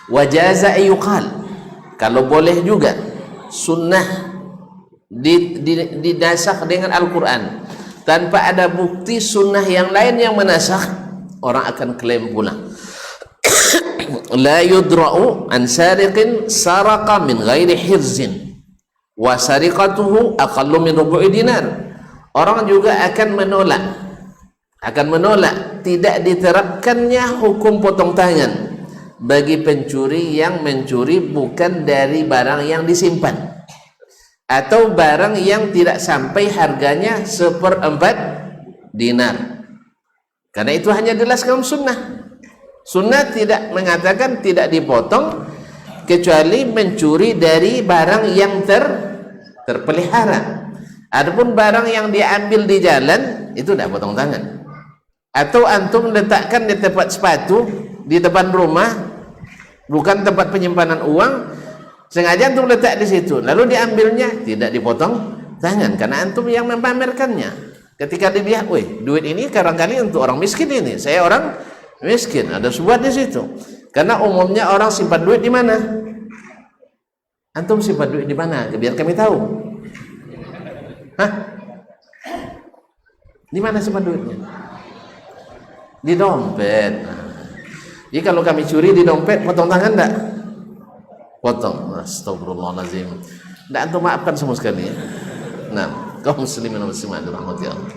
Wajaza ayuqal, kalau boleh juga sunnah dinasakh dengan Al-Quran tanpa ada bukti sunnah yang lain yang menasakh, orang akan klaim pula la yudra'u an sariqin saraqa min ghairi hirzin wa sariqatuhu aqallu min rubu'i dinar. Orang juga akan menolak tidak diterapkannya hukum potong tangan bagi pencuri yang mencuri bukan dari barang yang disimpan atau barang yang tidak sampai harganya 1/4 dinar, karena itu hanya jelaskan sunnah. Sunnah tidak mengatakan tidak dipotong kecuali mencuri dari barang yang terpelihara. Adapun barang yang diambil di jalan itu tidak potong tangan. Atau antum letakkan di tempat sepatu di depan rumah, bukan tempat penyimpanan uang, sengaja antum letak di situ, lalu diambilnya, tidak dipotong tangan karena antum yang memamerkannya. Ketika dilihat, wih, duit ini barangkali untuk orang miskin, ini saya orang miskin, ada sebuah di situ. Karena umumnya orang simpan duit di mana? Antum simpan duit di mana? Biar kami tahu. Hah? Di mana simpan duitnya? Di dompet. Jadi kalau kami curi di dompet, potong tangan enggak? Potong. Astagfirullahaladzim. Enggak, antum maafkan semua sekali. Nah, kaum muslimin dan muslimat dirahmati Allah.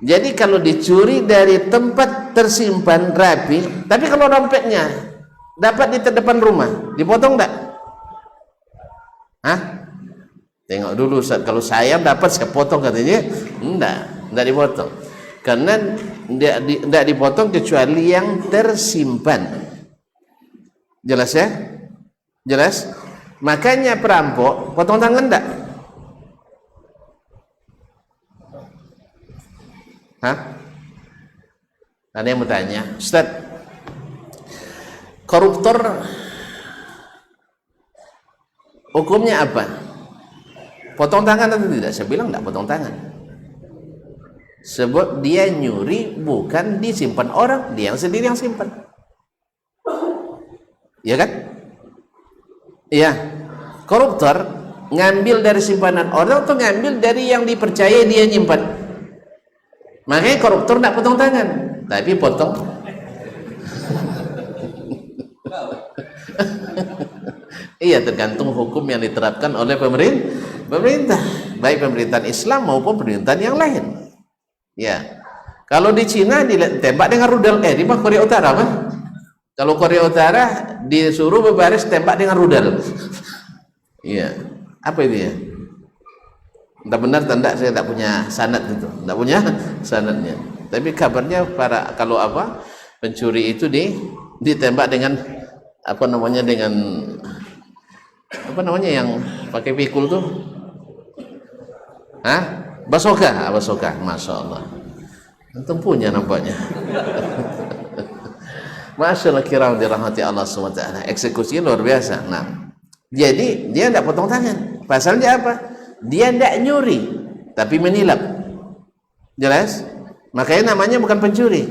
Jadi kalau dicuri dari tempat tersimpan rapi, tapi kalau dompetnya dapat di depan rumah, dipotong enggak? Hah? Tengok dulu Ustaz, kalau saya dapat saya potong katanya. Enggak dipotong. Karena tidak dipotong kecuali yang tersimpan. Jelas ya? Jelas? Makanya perampok potong tangan enggak? Hah? Ada yang bertanya, Ustaz, koruptor hukumnya apa? Potong tangan atau tidak? Saya bilang enggak potong tangan. Sebab dia nyuri bukan disimpan orang, dia yang sendiri yang simpan. Iya kan? Iya. Koruptor ngambil dari simpanan orang atau ngambil dari yang dipercaya dia nyimpan. Makanya koruptor tidak potong tangan, tapi potong. Iya, tergantung hukum yang diterapkan oleh pemerintah, baik pemerintahan Islam maupun pemerintahan yang lain. Ya, kalau di Cina ditembak dengan rudal, di Korea Utara apa? Kalau Korea Utara disuruh berbaris tembak dengan rudal. Iya, apa itu ya? Entah benar tanda, saya tak punya sanad itu, tak punya sanadnya. Tapi kabarnya kalau pencuri itu ditembak dengan yang pakai pikul tuh? Hah? Basoka, Masya Allah. Antum punya nampaknya. Masya Allah, kiram dirahmati Allah SWT. Eksekusinya luar biasa. Nah, jadi dia tidak potong tangan. Pasalnya apa? Dia tidak nyuri, tapi menilap. Jelas? Makanya namanya bukan pencuri.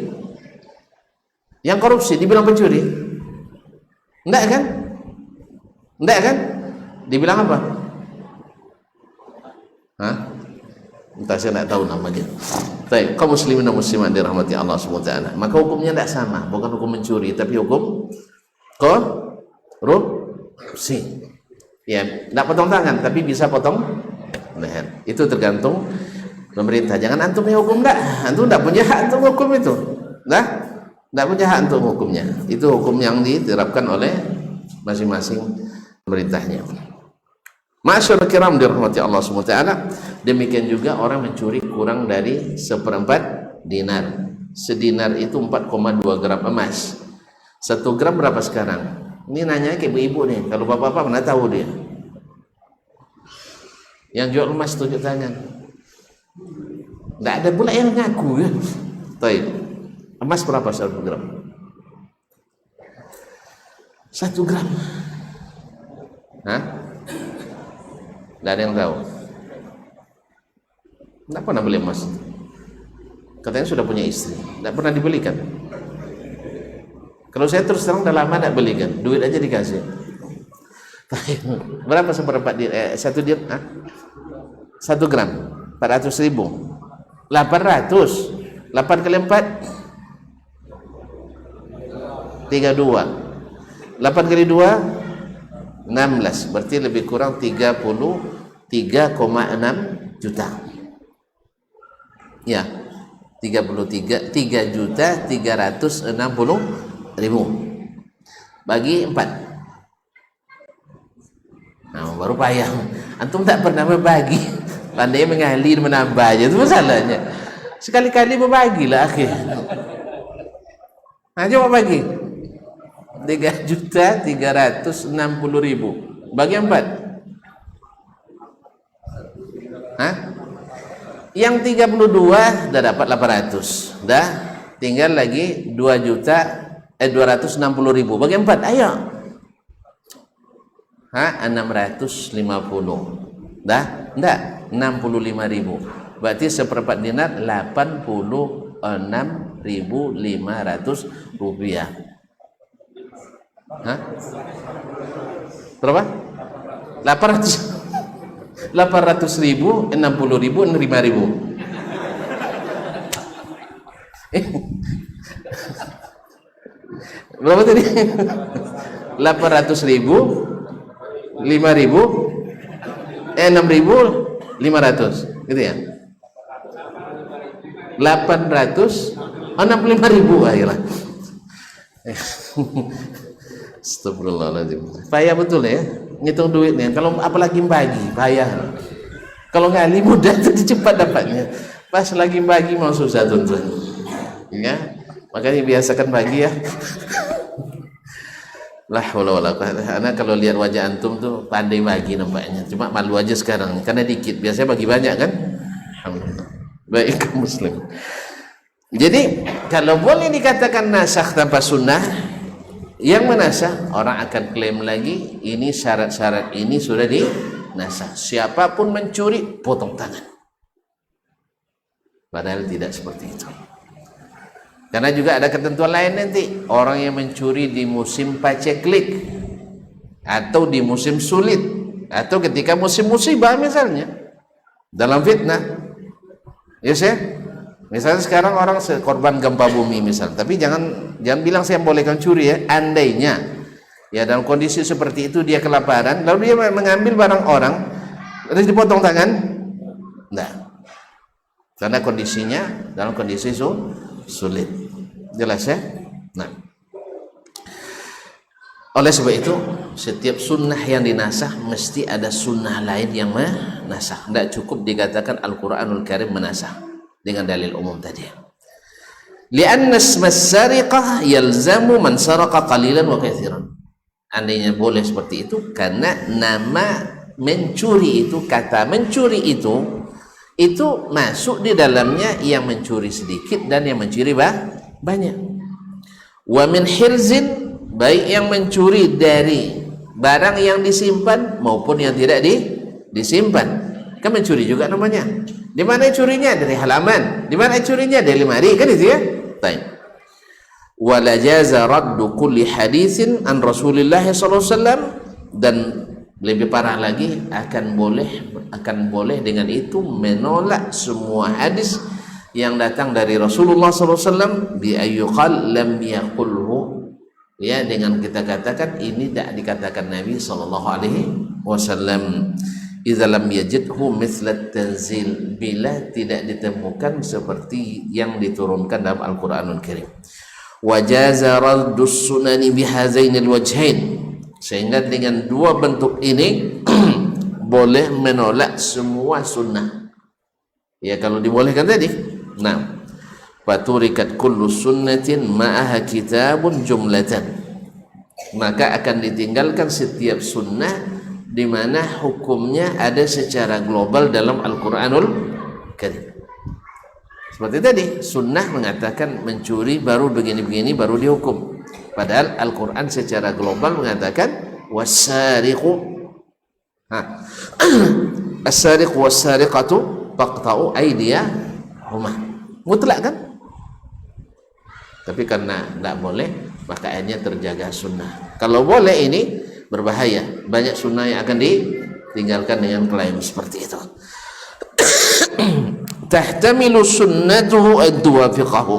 Yang korupsi dibilang pencuri? Enggak kan? Enggak kan? Dibilang apa? Hah? Entah, saya tidak tahu namanya. Baik, kaum muslimin dan muslimat dirahmati Allah SWT. Maka hukumnya tidak sama, bukan hukum mencuri, tapi hukum korupsi. Ya, tidak potong tangan, tapi bisa potong leher. Itu tergantung pemerintah. Jangan antum yang hukum enggak. Antum tidak punya hak untuk hukum itu. Nah, tidak punya hak untuk hukumnya. Itu hukum yang diterapkan oleh masing-masing pemerintahnya. Masyaallah kiram dirahmati Allah SWT. Demikian juga orang mencuri kurang dari 1/4 dinar. Sedinar itu 4,2 gram emas. 1 gram berapa sekarang? Ini nanya ke ibu-ibu nih, kalau bapak-bapak mana tahu dia. Yang jual emas tunjuk tangan. Tidak ada pula yang ngaku kan. Baik. Emas berapa 1 gram? 1 gram. Hah? Tidak ada yang tahu. Tidak pernah beli emas. Katanya sudah punya istri. Tidak pernah dibelikan. Kalau saya terus terang udah lama tidak belikan. Duit aja dikasih. Berapa seperempat satu dir? 1 gram 400.000. 800. 8 kali 4 32. 8 kali 2 16. Berarti lebih kurang 33,6 juta. Ya, 3.360.000 bagi 4. Nah, baru payah. Antum tak pernah membagi, pandai mengalir menambah aja, itu masalahnya. Sekali-kali membagilah akhir. Nah, coba bagi 3.360.000 bagi 4. Hah? Yang 32 udah dapat 800. Dah tinggal lagi 2.260.000 bagi 4. Ayo. 650. Dah? Enggak, 65.000. Berarti seperempat dinar 86.500 rupiah. Hah? Berapa? 800.000, 60.000, 5.000. Berapa tadi? 800.000, 5.000, 6.500, gitu ya. 865.000 akhirnya. Astagfirullahaladzim. Payah betul ya ngitung duitnya. Kalau apalagi bagi, payah. Kalau ngali mudah jadi cepat dapatnya. Pas lagi bagi mau susah tuntun. Ya, makanya biasakan bagi ya. Lah wala anak kalau lihat wajah antum tuh pandai bagi nampaknya. Cuma malu aja sekarang karena dikit. Biasanya bagi banyak kan. Alhamdulillah. Baik muslim. Jadi kalau boleh dikatakan nasakh tanpa sunnah, yang menasakh orang akan klaim lagi ini syarat-syarat ini sudah dinasakh. Siapapun mencuri potong tangan. Padahal tidak seperti itu. Karena juga ada ketentuan lain nanti. Orang yang mencuri di musim paceklik atau di musim sulit atau ketika musim musibah misalnya dalam fitnah. Yes ya. Misalnya sekarang orang korban gempa bumi misal, tapi jangan bilang saya bolehkan curi ya. Andainya ya dalam kondisi seperti itu dia kelaparan, lalu dia mengambil barang orang, terus dipotong tangan, enggak. Karena kondisinya dalam kondisi sulit. Jelas ya? Nah. Oleh sebab itu, setiap sunnah yang dinasakh mesti ada sunnah lain yang menasakh. Tidak cukup dikatakan Al-Quranul Karim menasakh dengan dalil umum tadi. Li'anna ismas sariqah yalzamu man saraqa qalilan wa katsiran. Andainya boleh seperti itu karena nama mencuri itu, kata mencuri itu masuk di dalamnya yang mencuri sedikit dan yang mencuri banyak. Wa min hirzin, baik yang mencuri dari barang yang disimpan maupun yang tidak disimpan. Kan mencuri juga namanya. Di mana curinya? Dari halaman. Di mana curinya? Dari lemari. Kan itu ya? Baik. Wala jaza raddu kulli haditsin an Rasulillah sallallahu alaihi wasallam, dan lebih parah lagi akan boleh dengan itu menolak semua hadis yang datang dari Rasulullah sallallahu alaihi wasallam bi ayyuqal lam yaqulhu, ya, dengan kita katakan ini tidak dikatakan Nabi sallallahu alaihi wasallam. Idza lam yajidhu mithlat tanzil, bila tidak ditemukan seperti yang diturunkan dalam Al-Qur'anul Karim. Wajaza raddus sunani bihazainil wajhain, sehingga dengan dua bentuk ini boleh menolak semua sunnah. Ya kalau dibolehkan tadi. Nah, faturikat kullu sunnatin ma'aha kitabun jumlatan. maka akan ditinggalkan setiap sunnah di mana hukumnya ada secara global dalam Al-Quranul Karim. Seperti tadi, sunnah mengatakan mencuri baru begini-begini baru dihukum, padahal Al-Quran secara global mengatakan wasariqu as-sariqu was-sariqatu faqta'u aydiyahuma, mutlak kan? Tapi karena tidak boleh, maka akhirnya terjaga sunnah. Kalau boleh ini berbahaya, banyak sunnah yang akan ditinggalkan dengan klaim seperti itu. Tahtamilu sunnatuhu an tuwafiqahu,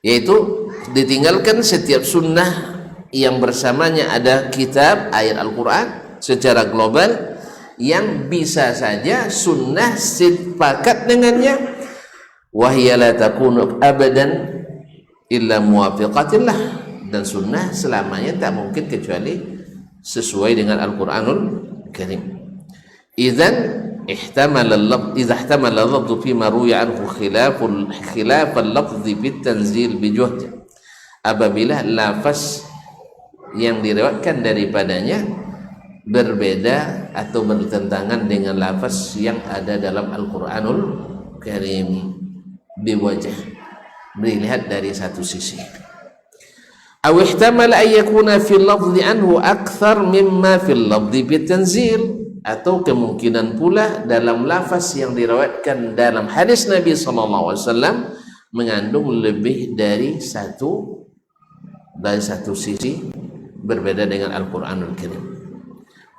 yaitu ditinggalkan setiap sunnah yang bersamanya ada kitab ayat Al-Quran secara global, yang bisa saja sunnah sepakat dengannya, wahya la takunu abadan illa muwafiqatillah, dan sunnah selamanya tak mungkin kecuali sesuai dengan Al-Quranul Karim. Idzan ihtamala al-lafz idza ihtamala al-lafz fi ma ruwiya anhu khilaf al-lafz fi tanzil bi juhd, apabila lafaz yang diriwayatkan daripadanya berbeda atau bertentangan dengan lafaz yang ada dalam Al-Quranul Karim biwajah, dilihat dari satu sisi. Aw ihtamala an yakuna fil lafzi anhu akthar mimma fil lafzi bitanzil, atau kemungkinan pula dalam lafaz yang diriwayatkan dalam hadis Nabi sallallahu alaihi wasallam mengandung lebih dari satu sisi berbeda dengan Al-Qur'anul Karim.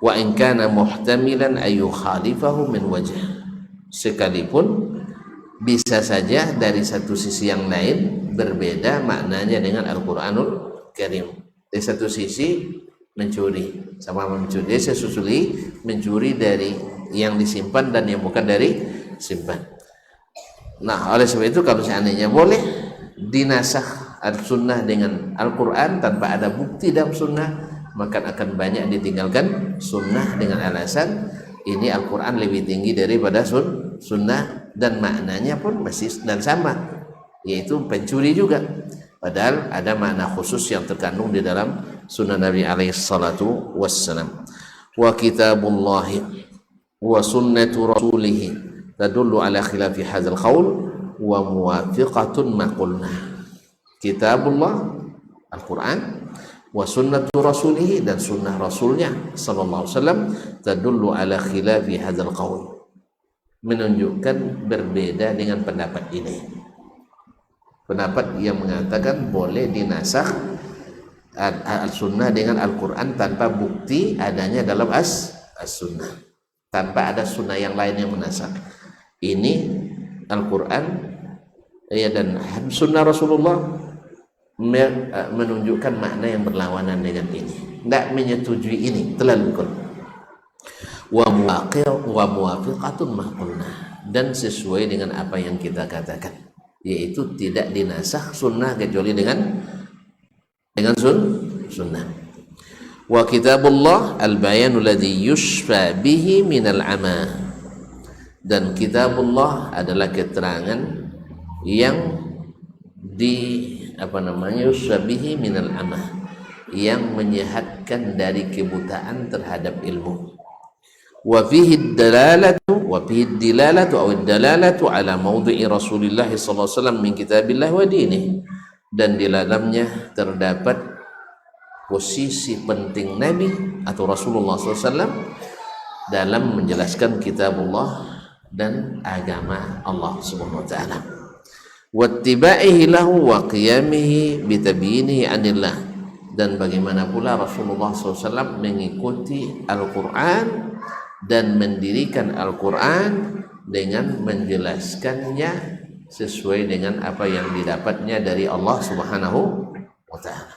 Wa in kana muhtamilan ay yukhalifahu min wajh, sekalipun bisa saja dari satu sisi yang lain berbeda maknanya dengan Al-Quranul Karim. Dari satu sisi mencuri, sama mencuri, dia sesusuli mencuri dari yang disimpan dan yang bukan dari simpan. Nah, oleh sebab itu kalau seandainya boleh dinasakh al-sunnah dengan Al-Quran tanpa ada bukti dalam sunnah, maka akan banyak ditinggalkan sunnah dengan alasan ini Al-Quran lebih tinggi daripada sunnah, dan maknanya pun masih dan sama, yaitu pencuri juga, padahal ada makna khusus yang terkandung di dalam sunnah Nabi alaihi salatu wassalam. Wa kitabullahi wa sunnatu rasulih tadullu ala khilafi hadzal qaul wa muwafiqatun ma qulna. Kitabullah Al-Quran wa sunnatu rasulih, dan sunnah rasulnya sallallahu alaihi wasallam tadullu ala khilafi hadzal qaul, menunjukkan berbeda dengan pendapat ini, pendapat yang mengatakan boleh dinasakh al-sunnah dengan Al-Quran tanpa bukti adanya dalam as-sunnah, tanpa ada sunnah yang lain yang menasakh. Ini Al-Quran ya dan sunnah Rasulullah menunjukkan makna yang berlawanan dengan ini, tidak menyetujui ini, terlalu kul. Wa muwafiqatun ma qulna, dan sesuai dengan apa yang kita katakan, yaitu tidak dinasakh sunnah kecuali dengan sunnah. Wa kitabullah al-bayanu alladhi yushfa bihi minal ama, dan kitabullah adalah keterangan yang yushfa bihi minal ama, yang menyehatkan dari kebutaan terhadap ilmu. Wa fihi dilalatu aw dalalatu ala mawdi'i Rasulillah sallallahu alaihi wasallam min kitabillah wa dinih, dan di dalamnya terdapat posisi penting Nabi atau Rasulullah SAW dalam menjelaskan kitabullah dan agama Allah Subhanahu wa taala. Wattiba'ihi lahu wa qiyamihi bitabyinihi anillah, dan bagaimana pula Rasulullah SAW mengikuti Al-Quran dan mendirikan Al-Quran dengan menjelaskannya sesuai dengan apa yang didapatnya dari Allah Subhanahu wa ta'ala.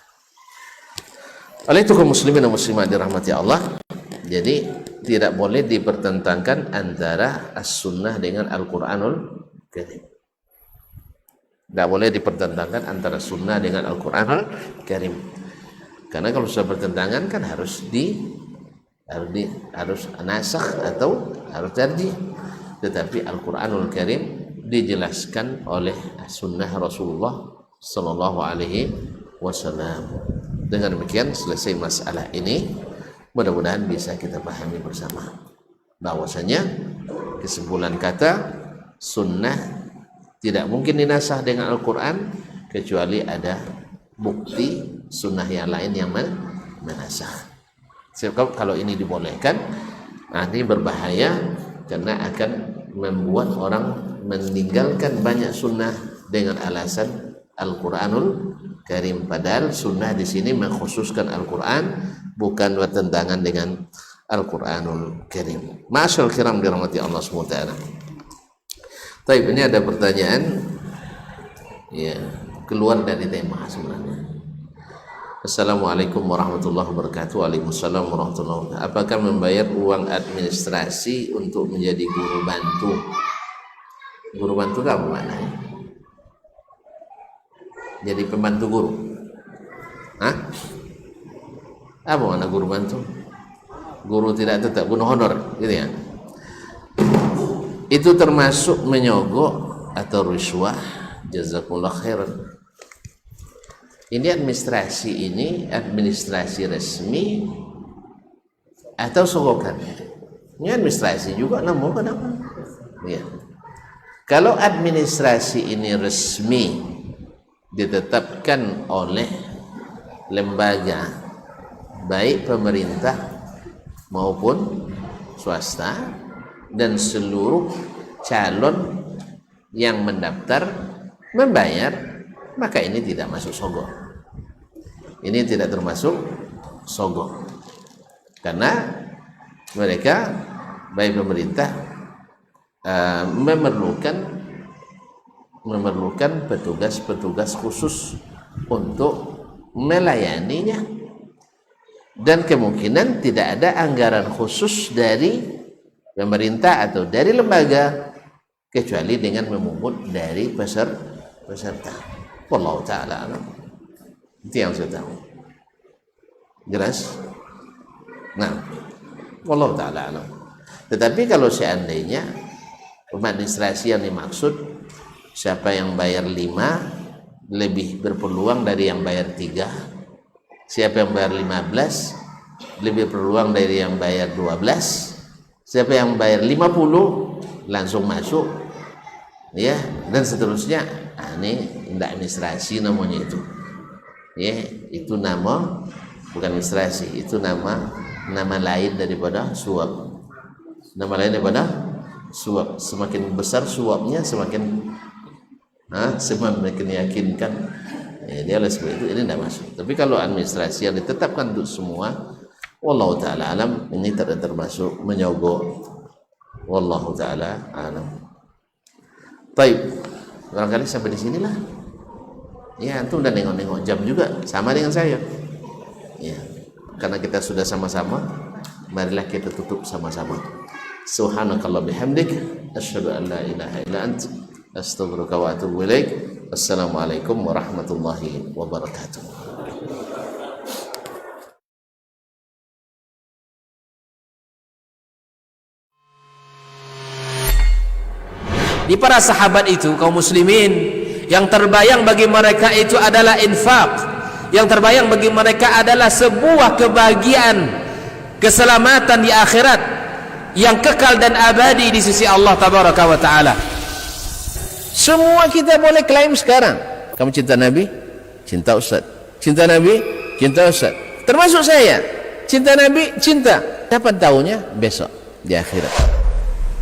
Oleh itu kaum muslimin dan muslimat dirahmati Allah, jadi tidak boleh dipertentangkan antara as-sunnah dengan Al-Quranul Karim. Tidak boleh dipertentangkan antara sunnah dengan Al-Quranul Karim, karena kalau sudah bertentangan kan harus nasakh atau harus tarjih. Tetapi Al-Quranul Karim dijelaskan oleh sunnah Rasulullah sallallahu alaihi wasallam. Dengan demikian selesai masalah ini. Mudah-mudahan bisa kita pahami bersama bahwasanya kesimpulan kata sunnah tidak mungkin dinasah dengan Al-Quran kecuali ada bukti sunnah yang lain yang menasah. Sebab kalau ini dibolehkan, nanti berbahaya karena akan membuat orang meninggalkan banyak sunnah dengan alasan Al-Quranul Karim. Padahal sunnah di sini mengkhususkan Al-Quran, bukan bertentangan dengan Al-Quranul Karim. Ma'asyarul kiram dirahmati Allah SWT. Baik, ini ada pertanyaan ya, keluar dari tema sebenarnya. Assalamualaikum warahmatullahi wabarakatuh. Waalaikumsalam warahmatullahi wabarakatuh. Apakah membayar uang administrasi untuk menjadi guru bantu? Guru bantu apa maknanya? Jadi pembantu guru? Hah? Apa makna guru bantu? Guru tidak tetap, guru honor, gitu ya? Itu termasuk menyogok atau riswah. Jazakumullah khairan. Ini administrasi resmi atau sogokan? Ini administrasi juga, namun kenapa? Ya. Kalau administrasi ini resmi ditetapkan oleh lembaga baik pemerintah maupun swasta, dan seluruh calon yang mendaftar membayar, maka ini tidak masuk sogok. Ini tidak termasuk sogok karena mereka baik pemerintah memerlukan petugas-petugas khusus untuk melayaninya, dan kemungkinan tidak ada anggaran khusus dari pemerintah atau dari lembaga kecuali dengan memungut dari peserta. Wallahu ta'ala alam. Itu yang saya tahu. Jelas? Nah, wallahu ta'ala alam. Tetapi kalau seandainya administrasi yang dimaksud, siapa yang bayar 5 lebih berpeluang dari yang bayar 3, siapa yang bayar 15 lebih berpeluang dari yang bayar 12, siapa yang bayar 50 langsung masuk, ya, dan seterusnya. Ini tidak administrasi namanya itu, ya, itu nama bukan administrasi, itu nama lain daripada suap. Nama lain daripada suap. Semakin besar suapnya, semakin meyakinkan. Ya, dia oleh sebab itu ini tidak masuk. Tapi kalau administrasi yang ditetapkan untuk semua, wallahu ta'ala alam, ini tidak termasuk menyogok. Wallahu ta'ala alam. Baik, barangkali sampai di sinilah. Ya, antum udah nengok-nengok jam juga, sama dengan saya. Ya, karena kita sudah sama-sama, marilah kita tutup sama-sama. Subhanakallah bihamdik, asyhadu an la ilaha illa ant, astaghfiruka wa atubu ilaik. Assalamualaikum warahmatullahi wabarakatuh. Di para sahabat itu, kaum muslimin, yang terbayang bagi mereka itu adalah infak, yang terbayang bagi mereka adalah sebuah kebahagiaan, keselamatan di akhirat yang kekal dan abadi di sisi Allah tabaraka wa taala. Semua kita boleh klaim sekarang. Kamu cinta Nabi? Cinta Ustaz. Cinta Nabi? Cinta Ustaz. Termasuk saya. Cinta Nabi? Cinta. Kapan tahunya? Besok di akhirat.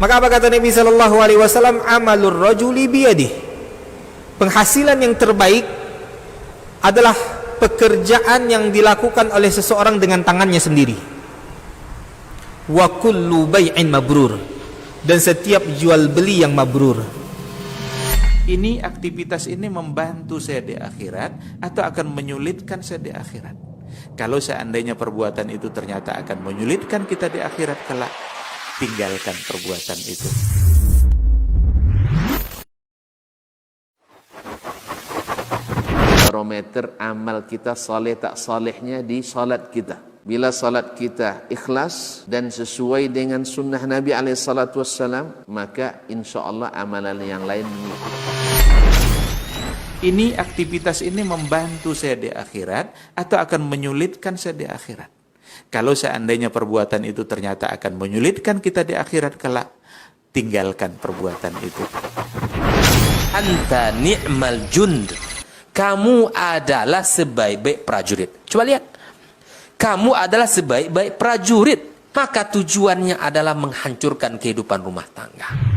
Maka apa kata Nabi sallallahu alaihi wasallam? Amalur rajuli biyadih. Penghasilan yang terbaik adalah pekerjaan yang dilakukan oleh seseorang dengan tangannya sendiri. Wa kullu bai'in mabrur. Dan setiap jual beli yang mabrur. Ini aktivitas ini membantu saya di akhirat atau akan menyulitkan saya di akhirat? Kalau seandainya perbuatan itu ternyata akan menyulitkan kita di akhirat kelak, tinggalkan perbuatan itu. Barometer amal kita saleh tak salehnya di salat kita. Bila salat kita ikhlas dan sesuai dengan sunnah Nabi SAW, maka insya Allah amalan yang lain mengikuti. ini aktivitas ini membantu saya di akhirat atau akan menyulitkan saya di akhirat. Kalau seandainya perbuatan itu ternyata akan menyulitkan kita di akhirat kelak, tinggalkan perbuatan itu. Anta ni'mal jund. Kamu adalah sebaik-baik prajurit. Coba lihat. Kamu adalah sebaik-baik prajurit. Maka tujuannya adalah menghancurkan kehidupan rumah tangga.